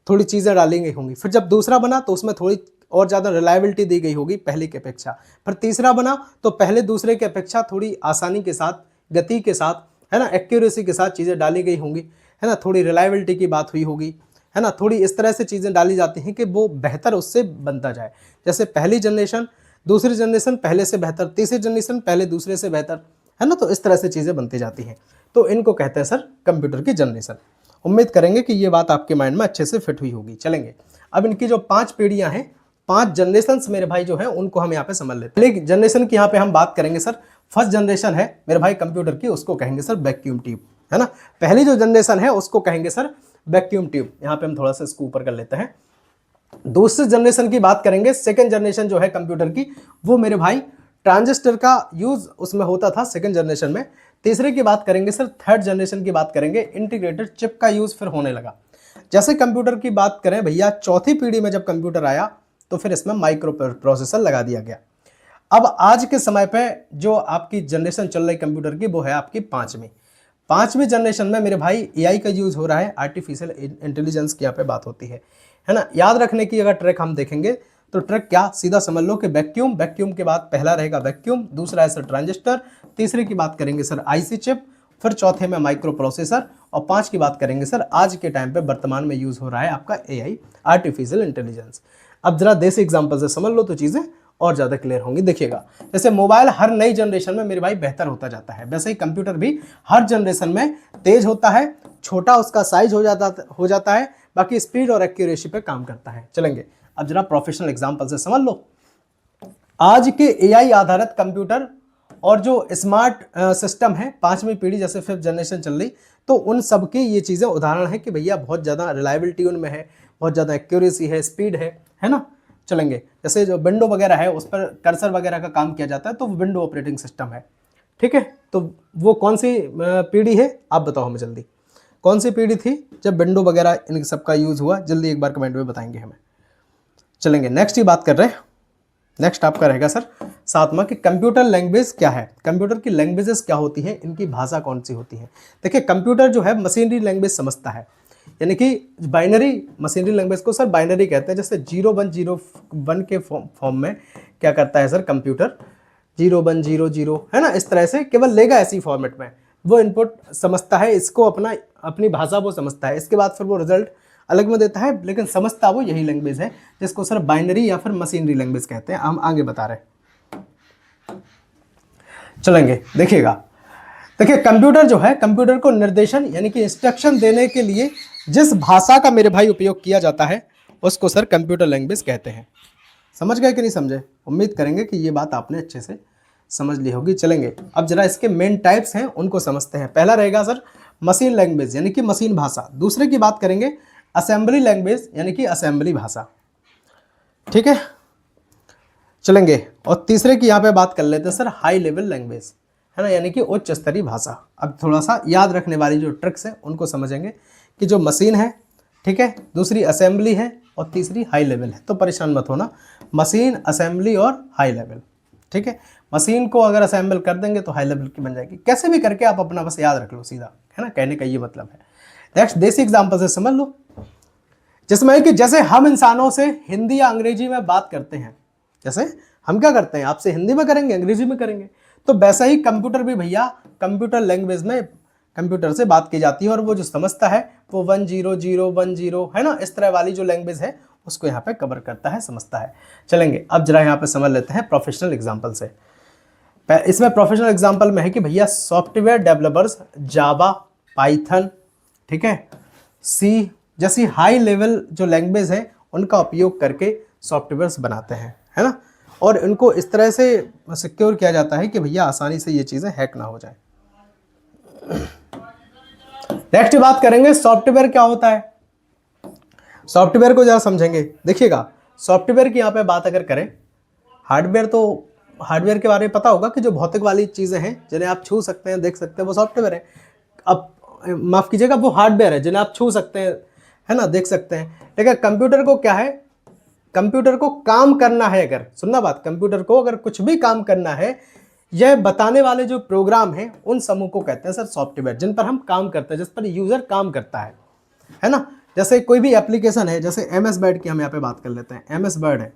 थोड़ी चीज़ें डाली गई होंगी, फिर जब दूसरा बना तो उसमें थोड़ी और ज़्यादा रिलायबिलिटी दी गई होगी पहले की अपेक्षा, फिर तीसरा बना तो पहले दूसरे की अपेक्षा थोड़ी आसानी के साथ, गति के साथ, है ना, एक्यूरेसी के साथ चीज़ें डाली गई होंगी, है ना, थोड़ी रिलायबिलिटी की बात हुई होगी, है ना, थोड़ी इस तरह से चीज़ें डाली जाती हैं कि वो बेहतर उससे बनता जाए। जैसे पहली जनरेशन, दूसरी जनरेशन पहले से बेहतर, तीसरी जनरेशन पहले दूसरे से बेहतर, है ना, तो इस तरह से चीज़ें बनती जाती हैं, तो इनको कहते हैं सर कंप्यूटर की जनरेशन। उम्मीद करेंगे कि ये बात आपके माइंड में अच्छे से फिट हुई होगी। चलेंगे अब इनकी जो 5 पीढ़ियां हैं, 5 जनरेशंस मेरे भाई जो है उनको हम यहाँ पे समझ लेते हैं। पहले जनरेशन की यहाँ पे हम बात करेंगे सर, फर्स्ट जनरेशन है मेरे भाई कंप्यूटर की, उसको कहेंगे सर वैक्यूम ट्यूब, है ना। पहली जो जनरेशन है उसको कहेंगे सर वैक्यूम ट्यूब, यहाँ पे हम थोड़ा सा इसको ऊपर कर लेते हैं। दूसरी जनरेशन की बात करेंगे, सेकेंड जनरेशन जो है कंप्यूटर की, वो मेरे भाई ट्रांजिस्टर का यूज उसमें होता था सेकेंड जनरेशन में। तीसरे की बात करेंगे सर, थर्ड जनरेशन की बात करेंगे, इंटीग्रेटेड चिप का यूज फिर होने लगा। जैसे कंप्यूटर की बात करें भैया, चौथी पीढ़ी में जब कंप्यूटर आया तो फिर इसमें माइक्रो प्रोसेसर लगा दिया गया। अब आज के समय पे जो आपकी जनरेशन चल रही कंप्यूटर की, वो है आपकी पांचवी जनरेशन में मेरे भाई एआई का यूज हो रहा है, आर्टिफिशियल इंटेलिजेंस की यहाँ पे बात होती है ना। याद रखने की अगर ट्रैक हम देखेंगे तो ट्रैक क्या, सीधा समझ लो कि वैक्यूम के बाद पहला रहेगा वैक्यूम, दूसरा है सर ट्रांजिस्टर, तीसरे की बात करेंगे सर आईसी चिप, फिर चौथे में माइक्रो प्रोसेसर, और 5 की बात करेंगे सर आज के टाइम पे वर्तमान में यूज हो रहा है आपका एआई, आर्टिफिशियल इंटेलिजेंस। अब जरा देसी एग्जांपल से समझ लो तो चीजें और ज्यादा क्लियर होंगी। देखिएगा जैसे मोबाइल हर नई जनरेशन में मेरे भाई बेहतर होता जाता है, वैसे ही कंप्यूटर भी हर जनरेशन में तेज होता है, छोटा उसका साइज हो जाता है, बाकी स्पीड और एक्यूरेसी पे काम करता है। चलेंगे अब जरा प्रोफेशनल एग्जांपल से समझ लो। आज के एआई आधारित कंप्यूटर और जो स्मार्ट सिस्टम है 5वीं पीढ़ी, जैसे 5th जनरेशन चल रही, तो उन सब की ये चीज़ें उदाहरण है कि भैया बहुत ज़्यादा रिलायबिलिटी उनमें है, बहुत ज़्यादा एक्यूरेसी है, स्पीड है ना। चलेंगे जैसे जो विंडो वगैरह है उस पर कर्सर वगैरह का काम किया जाता है, तो विंडो ऑपरेटिंग सिस्टम है, ठीक है। तो वो कौन सी पीढ़ी है आप बताओ हमें जल्दी, कौन सी पीढ़ी थी जब विंडो वगैरह इन सब का यूज़ हुआ, जल्दी एक बार कमेंट में बताएंगे हमें। चलेंगे नेक्स्ट ही बात कर रहे हैं, नेक्स्ट आपका रहेगा सर 7वां कि कंप्यूटर लैंग्वेज क्या है, कंप्यूटर की लैंग्वेजेस क्या होती हैं, इनकी भाषा कौन सी होती है। देखिए कंप्यूटर जो है मशीनरी लैंग्वेज समझता है, यानी कि बाइनरी मशीनरी लैंग्वेज को सर बाइनरी कहते हैं। जैसे 0101 के फॉर्म में क्या करता है सर कंप्यूटर, 0100 है ना, इस तरह से केवल लेगा ऐसी फॉर्मेट में, वो इनपुट समझता है, इसको अपनी भाषा वो समझता है, इसके बाद फिर वो रिजल्ट अलग में देता है, लेकिन समझता वो यही लैंग्वेज है, जिसको सर बाइनरी या फिर मशीनरी लैंग्वेज कहते हैं। हम आगे बता रहे हैं, चलेंगे देखिएगा। देखिए कंप्यूटर जो है, कंप्यूटर को निर्देशन यानी कि इंस्ट्रक्शन देने के लिए जिस भाषा का मेरे भाई उपयोग किया जाता है उसको सर कंप्यूटर लैंग्वेज कहते हैं। समझ गए कि नहीं समझे, उम्मीद करेंगे कि ये बात आपने अच्छे से समझ ली होगी। चलेंगे अब जरा इसके मेन टाइप्स हैं उनको समझते हैं। पहला रहेगा सर मशीन लैंग्वेज यानी कि मशीन भाषा, दूसरे की बात करेंगे असेंबली लैंग्वेज यानी कि असेंबली भाषा, ठीक है। चलेंगे और तीसरे की यहाँ पे बात कर लेते हैं सर हाई लेवल लैंग्वेज, है ना, यानी कि उच्च स्तरीय भाषा। अब थोड़ा सा याद रखने वाली जो ट्रिक्स है उनको समझेंगे कि जो मशीन है, ठीक है, दूसरी असेंबली है और तीसरी हाई लेवल है, तो परेशान मत होना, मशीन, असेंबली और हाई लेवल, ठीक है। मशीन को अगर असेंबल कर देंगे तो हाई लेवल की बन जाएगी, कैसे भी करके आप अपना बस याद रख लो सीधा, है ना, कहने का ये मतलब है। नेक्स्ट देसी एग्जाम्पल से समझ लो, जिसमें कि जैसे हम इंसानों से हिंदी या अंग्रेजी में बात करते हैं, जैसे हम क्या करते हैं आपसे हिंदी में करेंगे, अंग्रेजी में करेंगे, तो वैसा ही कंप्यूटर भी भैया कंप्यूटर लैंग्वेज में कंप्यूटर से बात की जाती है, और वो जो समझता है वो 10010 है ना, इस तरह वाली जो लैंग्वेज है उसको यहाँ पे कवर करता है, समझता है। चलेंगे अब जरा यहाँ पे समझ लेते हैं प्रोफेशनल एग्जाम्पल से। इसमें प्रोफेशनल एग्जाम्पल में है कि भैया सॉफ्टवेयर डेवलपर्स जावा, पाइथन, ठीक है, सी जैसी हाई लेवल जो लैंग्वेज है उनका उपयोग करके सॉफ्टवेयर्स बनाते हैं, है ना, और इनको इस तरह से सिक्योर किया जाता है कि भैया आसानी से ये चीज़ें हैक ना हो जाए। नेक्स्ट बात करेंगे सॉफ्टवेयर क्या होता है। सॉफ्टवेयर को जरा समझेंगे। देखिएगा सॉफ्टवेयर की यहाँ पे बात अगर करें, हार्डवेयर तो हार्डवेयर के बारे में पता होगा कि जो भौतिक वाली चीज़ें हैं जिन्हें आप छू सकते हैं, देख सकते हैं, वो सॉफ्टवेयर है। अब माफ़ कीजिएगा, वो हार्डवेयर है जिन्हें आप छू सकते हैं, है ना, देख सकते हैं। लेकिन कंप्यूटर को क्या है, कंप्यूटर को काम करना है, अगर सुनना बात, कंप्यूटर को अगर कुछ भी काम करना है, यह बताने वाले जो प्रोग्राम हैं उन समूह को कहते हैं सर सॉफ्टवेयर, जिन पर हम काम करते हैं, जिस पर यूज़र काम करता है ना। जैसे कोई भी एप्लीकेशन है, जैसे MS वर्ड की हम यहाँ पे बात कर लेते हैं, MS वर्ड है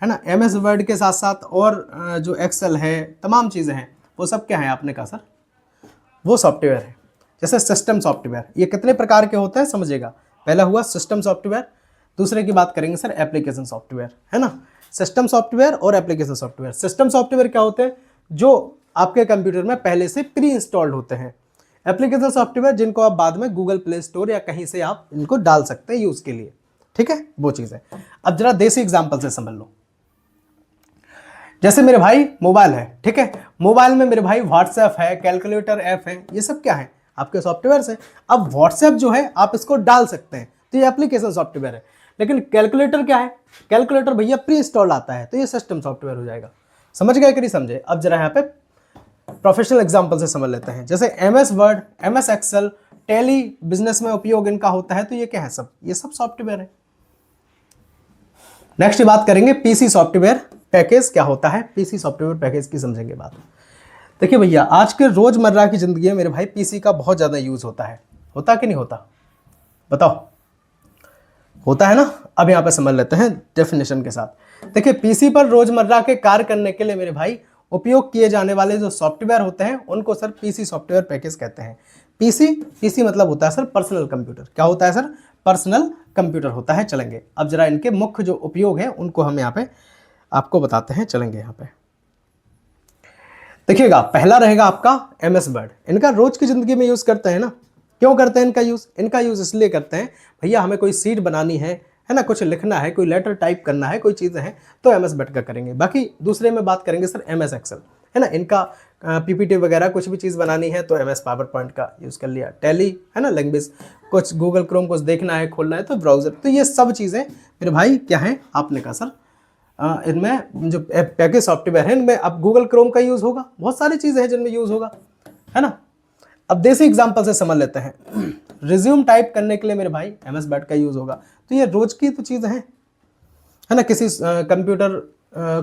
ना, MS वर्ड के साथ साथ और जो एक्सेल है, तमाम चीज़ें हैं, वो सब क्या है, आपने कहा सर वो सॉफ्टवेयर है। जैसे सिस्टम सॉफ्टवेयर, ये कितने प्रकार के होते हैं समझिएगा। पहला हुआ सिस्टम सॉफ्टवेयर, दूसरे की बात करेंगे सर एप्लीकेशन सॉफ्टवेयर, है ना। सिस्टम सॉफ्टवेयर और एप्लीकेशन सॉफ्टवेयर। सिस्टम सॉफ्टवेयर क्या होते हैं, जो आपके कंप्यूटर में पहले से प्री इंस्टॉल्ड होते हैं। एप्लीकेशन सॉफ्टवेयर जिनको आप बाद में गूगल प्ले स्टोर या कहीं से आप इनको डाल सकते हैं यूज़ के लिए, ठीक है, वो चीज़ है। अब जरा देसी एग्जाम्पल से समझ लो। जैसे मेरे भाई मोबाइल है, ठीक है, मोबाइल में मेरे भाई व्हाट्सएप है, कैलकुलेटर ऐप है, ये सब क्या है, आपके सॉफ्टवेयर है। अब व्हाट्सएप जो है आप इसको डाल सकते हैं, तो ये एप्लीकेशन सॉफ्टवेयर है। लेकिन कैलकुलेटर क्या है, कैलकुलेटर भैया प्री इंस्टॉल आता है, तो ये सिस्टम सॉफ्टवेयर हो जाएगा। समझ गए कि नहीं समझे। अब जरा यहाँ पे प्रोफेशनल एग्जाम्पल से समझ लेते हैं। जैसे MS Word, MS Excel, Tally business में उपयोग इनका होता है, तो ये क्या है, सब ये सब सॉफ्टवेयर है। नेक्स्ट बात करेंगे पीसी सॉफ्टवेयर पैकेज क्या होता है। पीसी सॉफ्टवेयर पैकेज की समझेंगे बात। देखिए भैया आज के रोजमर्रा की जिंदगी में मेरे भाई पीसी का बहुत ज्यादा यूज होता है, होता कि नहीं होता, बताओ, होता है ना। अब यहाँ पे समझ लेते हैं डेफिनेशन के साथ। देखिए पीसी पर रोजमर्रा के कार्य करने के लिए मेरे भाई उपयोग किए जाने वाले जो सॉफ्टवेयर होते हैं उनको सर पीसी सॉफ्टवेयर पैकेज कहते हैं। पीसी मतलब होता है सर पर्सनल कंप्यूटर। क्या होता है सर, पर्सनल कंप्यूटर होता है। चलेंगे अब जरा इनके मुख्य जो उपयोग है उनको हम यहाँ पे आपको बताते हैं। चलेंगे यहाँ पे देखिएगा, पहला रहेगा आपका MS वर्ड। इनका रोज की जिंदगी में यूज करते हैं ना। क्यों करते हैं इनका यूज इसलिए करते हैं भैया हमें कोई सीट बनानी है ना, कुछ लिखना है, कोई लेटर टाइप करना है, कोई चीज़ें हैं, तो MS वर्ड का करेंगे। बाकी दूसरे में बात करेंगे सर MS एक्सेल, है ना, इनका PPT वगैरह कुछ भी चीज़ बनानी है तो MS पावर पॉइंट का यूज़ कर लिया। टैली है ना, लैंग्वेज, कुछ गूगल क्रोम कुछ देखना है, खोलना है तो ब्राउज़र। तो ये सब चीज़ें मेरे भाई क्या है, आपने कहा सर इनमें जो पैकेज सॉफ्टवेयर है इनमें अब गूगल क्रोम का यूज़ होगा, बहुत सारी चीज़ें हैं जिनमें यूज़ होगा, है ना। अब देसी एग्जांपल से समझ लेते हैं। रिज्यूम टाइप करने के लिए मेरे भाई MS वर्ड का यूज़ होगा। तो ये रोज की तो चीज़ें हैं, है ना। किसी कंप्यूटर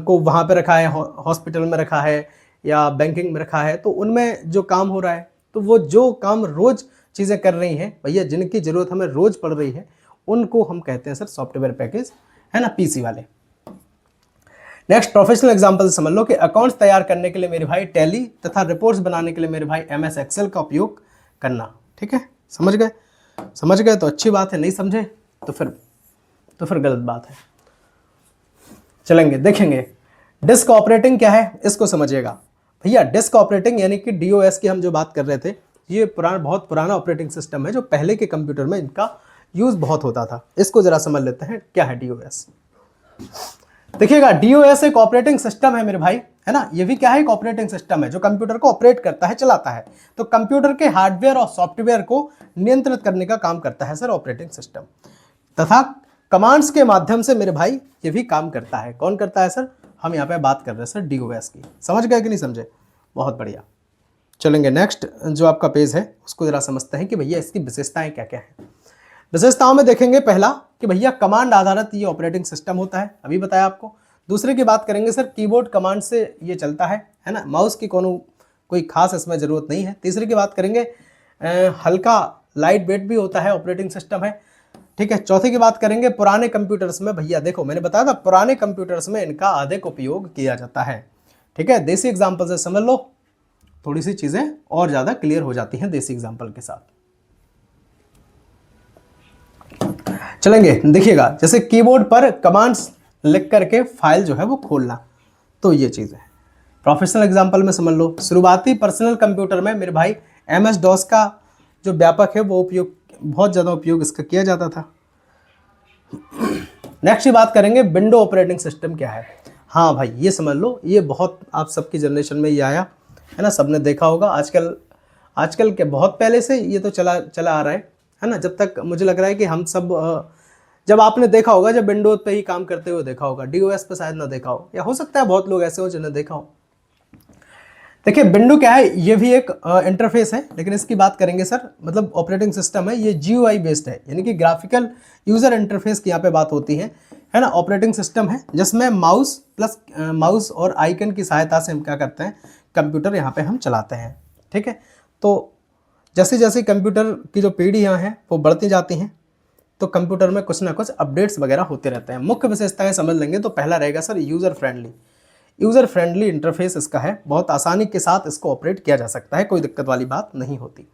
को वहाँ पे रखा है, हॉस्पिटल में रखा है या बैंकिंग में रखा है, तो उनमें जो काम हो रहा है, तो वो जो काम रोज चीज़ें कर रही हैं भैया, जिनकी ज़रूरत हमें रोज पड़ रही है, उनको हम कहते हैं सर सॉफ्टवेयर पैकेज, है ना, पीसी वाले। नेक्स्ट प्रोफेशनल एग्जांपल समझ लो कि अकाउंट्स तैयार करने के लिए मेरे भाई टैली तथा रिपोर्ट्स बनाने के लिए मेरे भाई MS एक्सेल का उपयोग करना। ठीक है, समझ गए तो अच्छी बात है, नहीं समझे तो फिर गलत बात है। चलेंगे देखेंगे डिस्क ऑपरेटिंग क्या है, इसको समझिएगा भैया। डिस्क ऑपरेटिंग यानी कि DOS की हम जो बात कर रहे थे, ये बहुत पुराना ऑपरेटिंग सिस्टम है जो पहले के कंप्यूटर में इनका यूज बहुत होता था। इसको जरा समझ लेते हैं क्या है DOS। देखिएगा DOS एक ऑपरेटिंग सिस्टम है मेरे भाई, है ना। ये भी क्या है, एक ऑपरेटिंग सिस्टम है जो कंप्यूटर को ऑपरेट करता है, चलाता है। तो कंप्यूटर के हार्डवेयर और सॉफ्टवेयर को नियंत्रित करने का काम करता है सर ऑपरेटिंग सिस्टम, तथा कमांड्स के माध्यम से मेरे भाई ये भी काम करता है। कौन करता है सर, हम यहाँ पे बात कर रहे हैं सर DOS की। समझ गए कि नहीं समझे, बहुत बढ़िया। चलेंगे नेक्स्ट जो आपका पेज है उसको जरा समझते हैं कि भैया इसकी विशेषताएं क्या क्या है। विशेषताओं में देखेंगे पहला कि भैया कमांड आधारित ये ऑपरेटिंग सिस्टम होता है, अभी बताया आपको। दूसरे की बात करेंगे सर कीबोर्ड कमांड से ये चलता है ना, माउस की कोई खास इसमें ज़रूरत नहीं है। तीसरे की बात करेंगे हल्का लाइट वेट भी होता है, ऑपरेटिंग सिस्टम है, ठीक है। चौथे की बात करेंगे पुराने कंप्यूटर्स में, भैया देखो मैंने बताया था पुराने कंप्यूटर्स में इनका अधिक उपयोग किया जाता है, ठीक है। देसी एग्जाम्पल से समझ लो, थोड़ी सी चीज़ें और ज़्यादा क्लियर हो जाती हैं देसी एग्जाम्पल के साथ। चलेंगे, देखिएगा जैसे कीबोर्ड पर कमांड्स लिख करके फाइल जो है वो खोलना, तो ये चीज़ है। प्रोफेशनल एग्जांपल में समझ लो, शुरुआती पर्सनल कंप्यूटर में मेरे भाई MS DOS का जो व्यापक है वो उपयोग, बहुत ज़्यादा उपयोग इसका किया जाता था। नेक्स्ट बात करेंगे विंडो ऑपरेटिंग सिस्टम क्या है। हाँ भाई ये समझ लो, ये बहुत आप सबकी जनरेशन में ये आया है ना, सबने देखा होगा। आजकल के बहुत पहले से ये तो चला आ रहा है ना, जब तक मुझे लग रहा है कि हम सब जब आपने देखा होगा, जब विंडोज पे ही काम करते हुए देखा होगा, DOS पे शायद ना देखा हो, या हो सकता है बहुत लोग ऐसे हो जिन्हें देखा हो। देखिए विंडो क्या है, ये भी एक इंटरफेस है, लेकिन इसकी बात करेंगे सर, मतलब ऑपरेटिंग सिस्टम है, ये GUI बेस्ड है, यानी कि ग्राफिकल यूजर इंटरफेस की यहाँ पे बात होती है ना। ऑपरेटिंग सिस्टम है जिसमें माउस और आइकन की सहायता से हम क्या करते हैं, कंप्यूटर यहाँ पे हम चलाते हैं। ठीक है, तो जैसे जैसे कंप्यूटर की जो पीढ़ियाँ हैं वो बढ़ती जाती हैं, तो कंप्यूटर में कुछ ना कुछ अपडेट्स वगैरह होते रहते हैं। मुख्य विशेषताएं समझ लेंगे तो पहला रहेगा सर यूज़र फ्रेंडली इंटरफेस इसका है, बहुत आसानी के साथ इसको ऑपरेट किया जा सकता है, कोई दिक्कत वाली बात नहीं होती।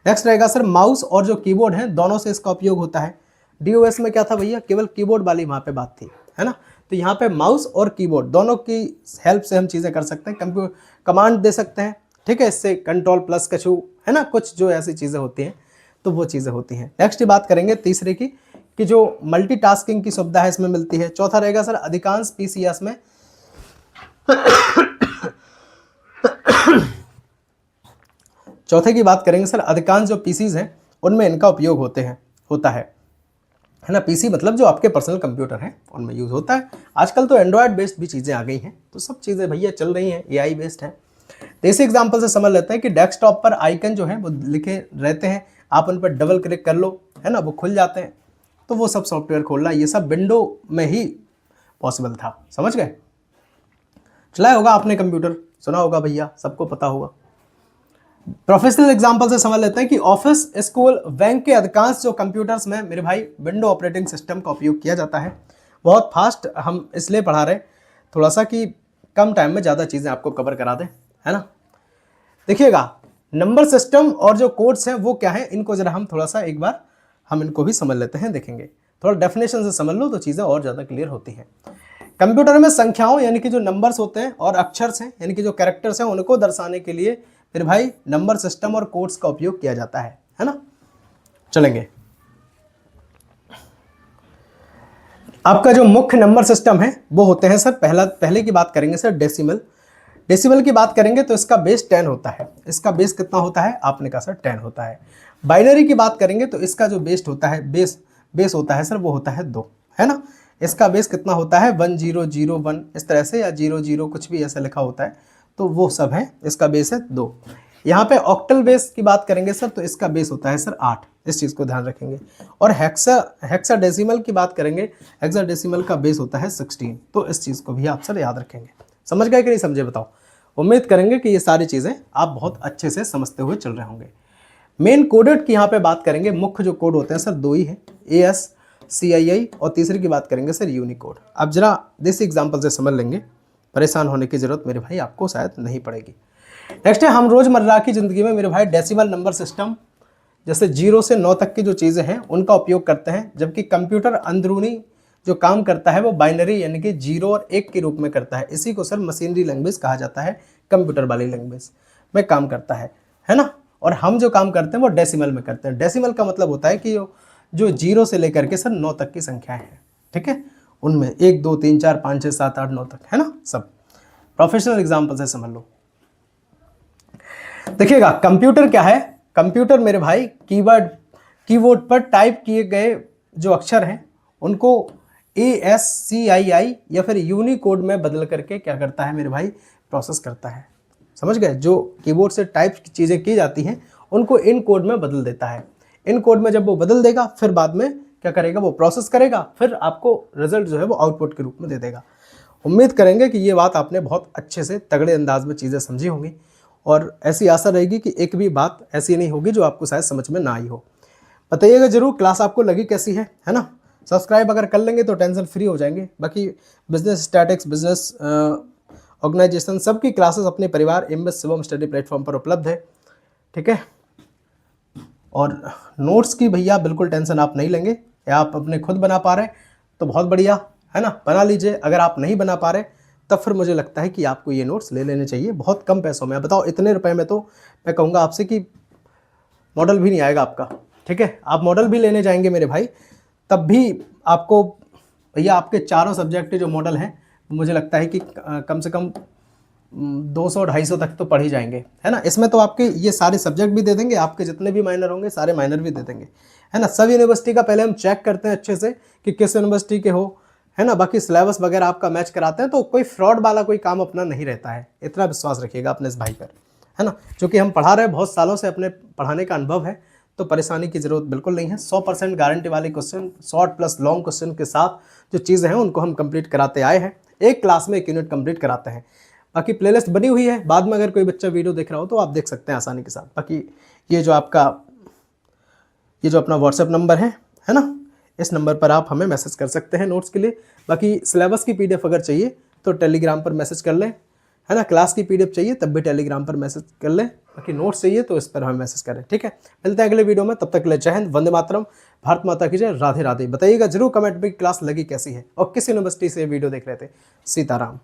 नेक्स्ट रहेगा सर माउस और जो कीबोर्ड है दोनों से इसका उपयोग होता है। DOS में क्या था भैया, केवल कीबोर्ड वाली वहाँ पे बात थी, है ना, तो यहाँ पे माउस और कीबोर्ड दोनों की हेल्प से हम चीज़ें कर सकते हैं, कमांड दे सकते हैं। ठीक है, इससे कंट्रोल+ का छू, है ना, कुछ जो ऐसी चीज़ें होती हैं तो वो चीज़ें होती हैं। नेक्स्ट बात करेंगे तीसरे की, कि जो मल्टीटास्किंग की सुविधा है इसमें मिलती है। चौथा रहेगा सर अधिकांश PCs में चौथे की बात करेंगे सर, अधिकांश जो PCs हैं उनमें इनका उपयोग होता है ना। PC मतलब जो आपके पर्सनल कंप्यूटर हैं उनमें यूज़ होता है। आजकल तो एंड्रॉयड बेस्ड भी चीज़ें आ गई हैं, तो सब चीज़ें भैया चल रही हैं, AI बेस्ड हैं। तो इसी एग्जाम्पल से समझ लेते हैं कि डेस्कटॉप पर आइकन जो है वो लिखे रहते हैं, आप उन पर डबल क्लिक कर लो, है ना, वो खुल जाते हैं। तो वो सब सॉफ्टवेयर खोलना ये सब विंडो में ही पॉसिबल था, समझ गए। चलाया होगा आपने कंप्यूटर, सुना होगा भैया, सबको पता होगा। प्रोफेशनल एग्जांपल से समझ लेते हैं कि ऑफिस, स्कूल, बैंक के अधिकांश जो कंप्यूटर्स में मेरे भाई विंडो ऑपरेटिंग सिस्टम का उपयोग किया जाता है। बहुत फास्ट हम इसलिए पढ़ा रहे थोड़ा सा कि कम टाइम में ज़्यादा चीज़ें आपको कवर करा दें, है ना। देखिएगा नंबर सिस्टम और जो कोड्स हैं वो क्या है, इनको जरा हम थोड़ा सा एक बार हम इनको भी समझ लेते हैं, देखेंगे थोड़ा डेफिनेशन से समझ लो तो चीज़ें और ज़्यादा क्लियर होती हैं। कंप्यूटर में संख्याओं यानी कि जो नंबर्स होते हैं और अक्षर्स हैं यानी कि जो कैरेक्टर्स हैं उनको दर्शाने के लिए फिर भाई नंबर सिस्टम और कोड्स का उपयोग किया जाता है ना। चलेंगे, आपका जो मुख्य नंबर सिस्टम है वो होते हैं सर, पहले की बात करेंगे सर डेसिमल की बात करेंगे तो इसका बेस 10 होता है। इसका बेस कितना होता है, आपने कहा सर 10 होता है। बाइनरी की बात करेंगे तो इसका जो बेस होता है बेस होता है सर वो होता है 2, है ना। इसका बेस कितना होता है 1001 इस तरह से, या 00 कुछ भी ऐसा लिखा होता है, तो वो सब है, इसका बेस है 2। यहाँ पे बेस की बात करेंगे सर तो इसका बेस होता है सर 8, इस चीज़ को ध्यान रखेंगे। और हेक्साडेसिमल की बात करेंगे, हेक्साडेसिमल का बेस होता है 16, तो इस चीज़ को भी आप सर याद रखेंगे। समझ गए कि नहीं समझे बताओ। उम्मीद करेंगे कि ये सारी चीज़ें आप बहुत अच्छे से समझते हुए चल रहे होंगे। मेन कोडेड की यहाँ पे बात करेंगे, मुख्य जो कोड होते हैं सर 2 ही है, ASCII, और तीसरी की बात करेंगे सर यूनिकोड। अब जरा देसी एग्जाम्पल से समझ लेंगे, परेशान होने की जरूरत मेरे भाई आपको शायद नहीं पड़ेगी। नेक्स्ट है, हम रोज़मर्रा की ज़िंदगी में मेरे भाई डेसिमल नंबर सिस्टम जैसे 0 से 9 तक की जो चीज़ें हैं उनका उपयोग करते हैं, जबकि कंप्यूटर अंदरूनी जो काम करता है वो बाइनरी यानी कि 0 और 1 के रूप में करता है। इसी को सर मशीनरी लैंग्वेज कहा जाता है, कंप्यूटर वाली लैंग्वेज में काम करता है ना। और हम जो काम करते हैं वो डेसिमल में करते हैं। डेसिमल का मतलब होता है कि जो 0 से लेकर के सर 9 तक की संख्याएं हैं, ठीक है, उनमें 1 2 3 4 5 6 7 8 9 तक, है ना, सब। प्रोफेशनल एग्जाम्पल से समझ लो। देखिएगा कंप्यूटर क्या है, कंप्यूटर मेरे भाई कीबोर्ड पर टाइप किए गए जो अक्षर हैं उनको ASCII या फिर यूनिकोड में बदल करके क्या करता है मेरे भाई, प्रोसेस करता है। समझ गए, जो कीबोर्ड से टाइप की चीज़ें की जाती हैं उनको इन कोड में बदल देता है। इन कोड में जब वो बदल देगा फिर बाद में क्या करेगा, वो प्रोसेस करेगा, फिर आपको रिजल्ट जो है वो आउटपुट के रूप में दे देगा। उम्मीद करेंगे कि ये बात आपने बहुत अच्छे से तगड़े अंदाज में चीज़ें समझी होंगी, और ऐसी आशा रहेगी कि एक भी बात ऐसी नहीं होगी जो आपको शायद समझ में ना आई हो। बताइएगा जरूर क्लास आपको लगी कैसी है ना। सब्सक्राइब अगर कर लेंगे तो टेंशन फ्री हो जाएंगे। बाकी बिजनेस स्टैटिक्स, बिजनेस ऑर्गेनाइजेशन सबकी क्लासेस अपने परिवार MS शिवम स्टडी प्लेटफॉर्म पर उपलब्ध है, ठीक है। और नोट्स की भैया बिल्कुल टेंशन आप नहीं लेंगे, या आप अपने खुद बना पा रहे हैं तो बहुत बढ़िया है ना, बना लीजिए। अगर आप नहीं बना पा रहे तब फिर मुझे लगता है कि आपको ये नोट्स ले लेने चाहिए बहुत कम पैसों में। बताओ इतने रुपए में तो मैं कहूँगा आपसे कि मॉडल भी नहीं आएगा आपका, ठीक है। आप मॉडल भी लेने जाएंगे मेरे भाई तब भी आपको भैया आपके चारों सब्जेक्ट के जो मॉडल हैं मुझे लगता है कि कम से कम 200-250 तक तो पढ़ ही जाएंगे, है ना। इसमें तो आपके ये सारे सब्जेक्ट भी दे देंगे, आपके जितने भी माइनर होंगे सारे माइनर भी दे देंगे, है ना। सब यूनिवर्सिटी का पहले हम चेक करते हैं अच्छे से कि किस यूनिवर्सिटी के हो, है ना। बाकी सिलेबस वगैरह आपका मैच कराते हैं, तो कोई फ्रॉड वाला कोई काम अपना नहीं रहता है, इतना विश्वास रखिएगा अपने इस भाई पर, है ना। जो कि हम पढ़ा रहे हैं, बहुत सालों से अपने पढ़ाने का अनुभव है, तो परेशानी की जरूरत बिल्कुल नहीं है। 100% गारंटी वाले question, short plus long question के साथ जो चीज़ें हैं उनको हम कंप्लीट कराते आए हैं। एक क्लास में 1 यूनिट कंप्लीट कराते हैं। बाकी प्लेलिस्ट बनी हुई है, बाद में अगर कोई बच्चा वीडियो देख रहा हो तो आप देख सकते हैं आसानी के साथ। बाकी ये जो अपना व्हाट्सएप नंबर है ना, इस नंबर पर आप हमें मैसेज कर सकते हैं नोट्स के लिए। बाकी सिलेबस की पीडीएफ अगर चाहिए तो टेलीग्राम पर मैसेज कर लें, है ना। क्लास की पीडीएफ चाहिए तब भी टेलीग्राम पर मैसेज कर लें। बाकी नोट्स चाहिए तो इस पर हमें मैसेज करें, ठीक है। मिलते हैं अगले वीडियो में, तब तक के लिए जय हिंद, वंदे मातरम, भारत माता की जय, राधे राधे। बताइएगा जरूर कमेंट में क्लास लगी कैसी है और किस यूनिवर्सिटी से वीडियो देख रहे थे। सीताराम।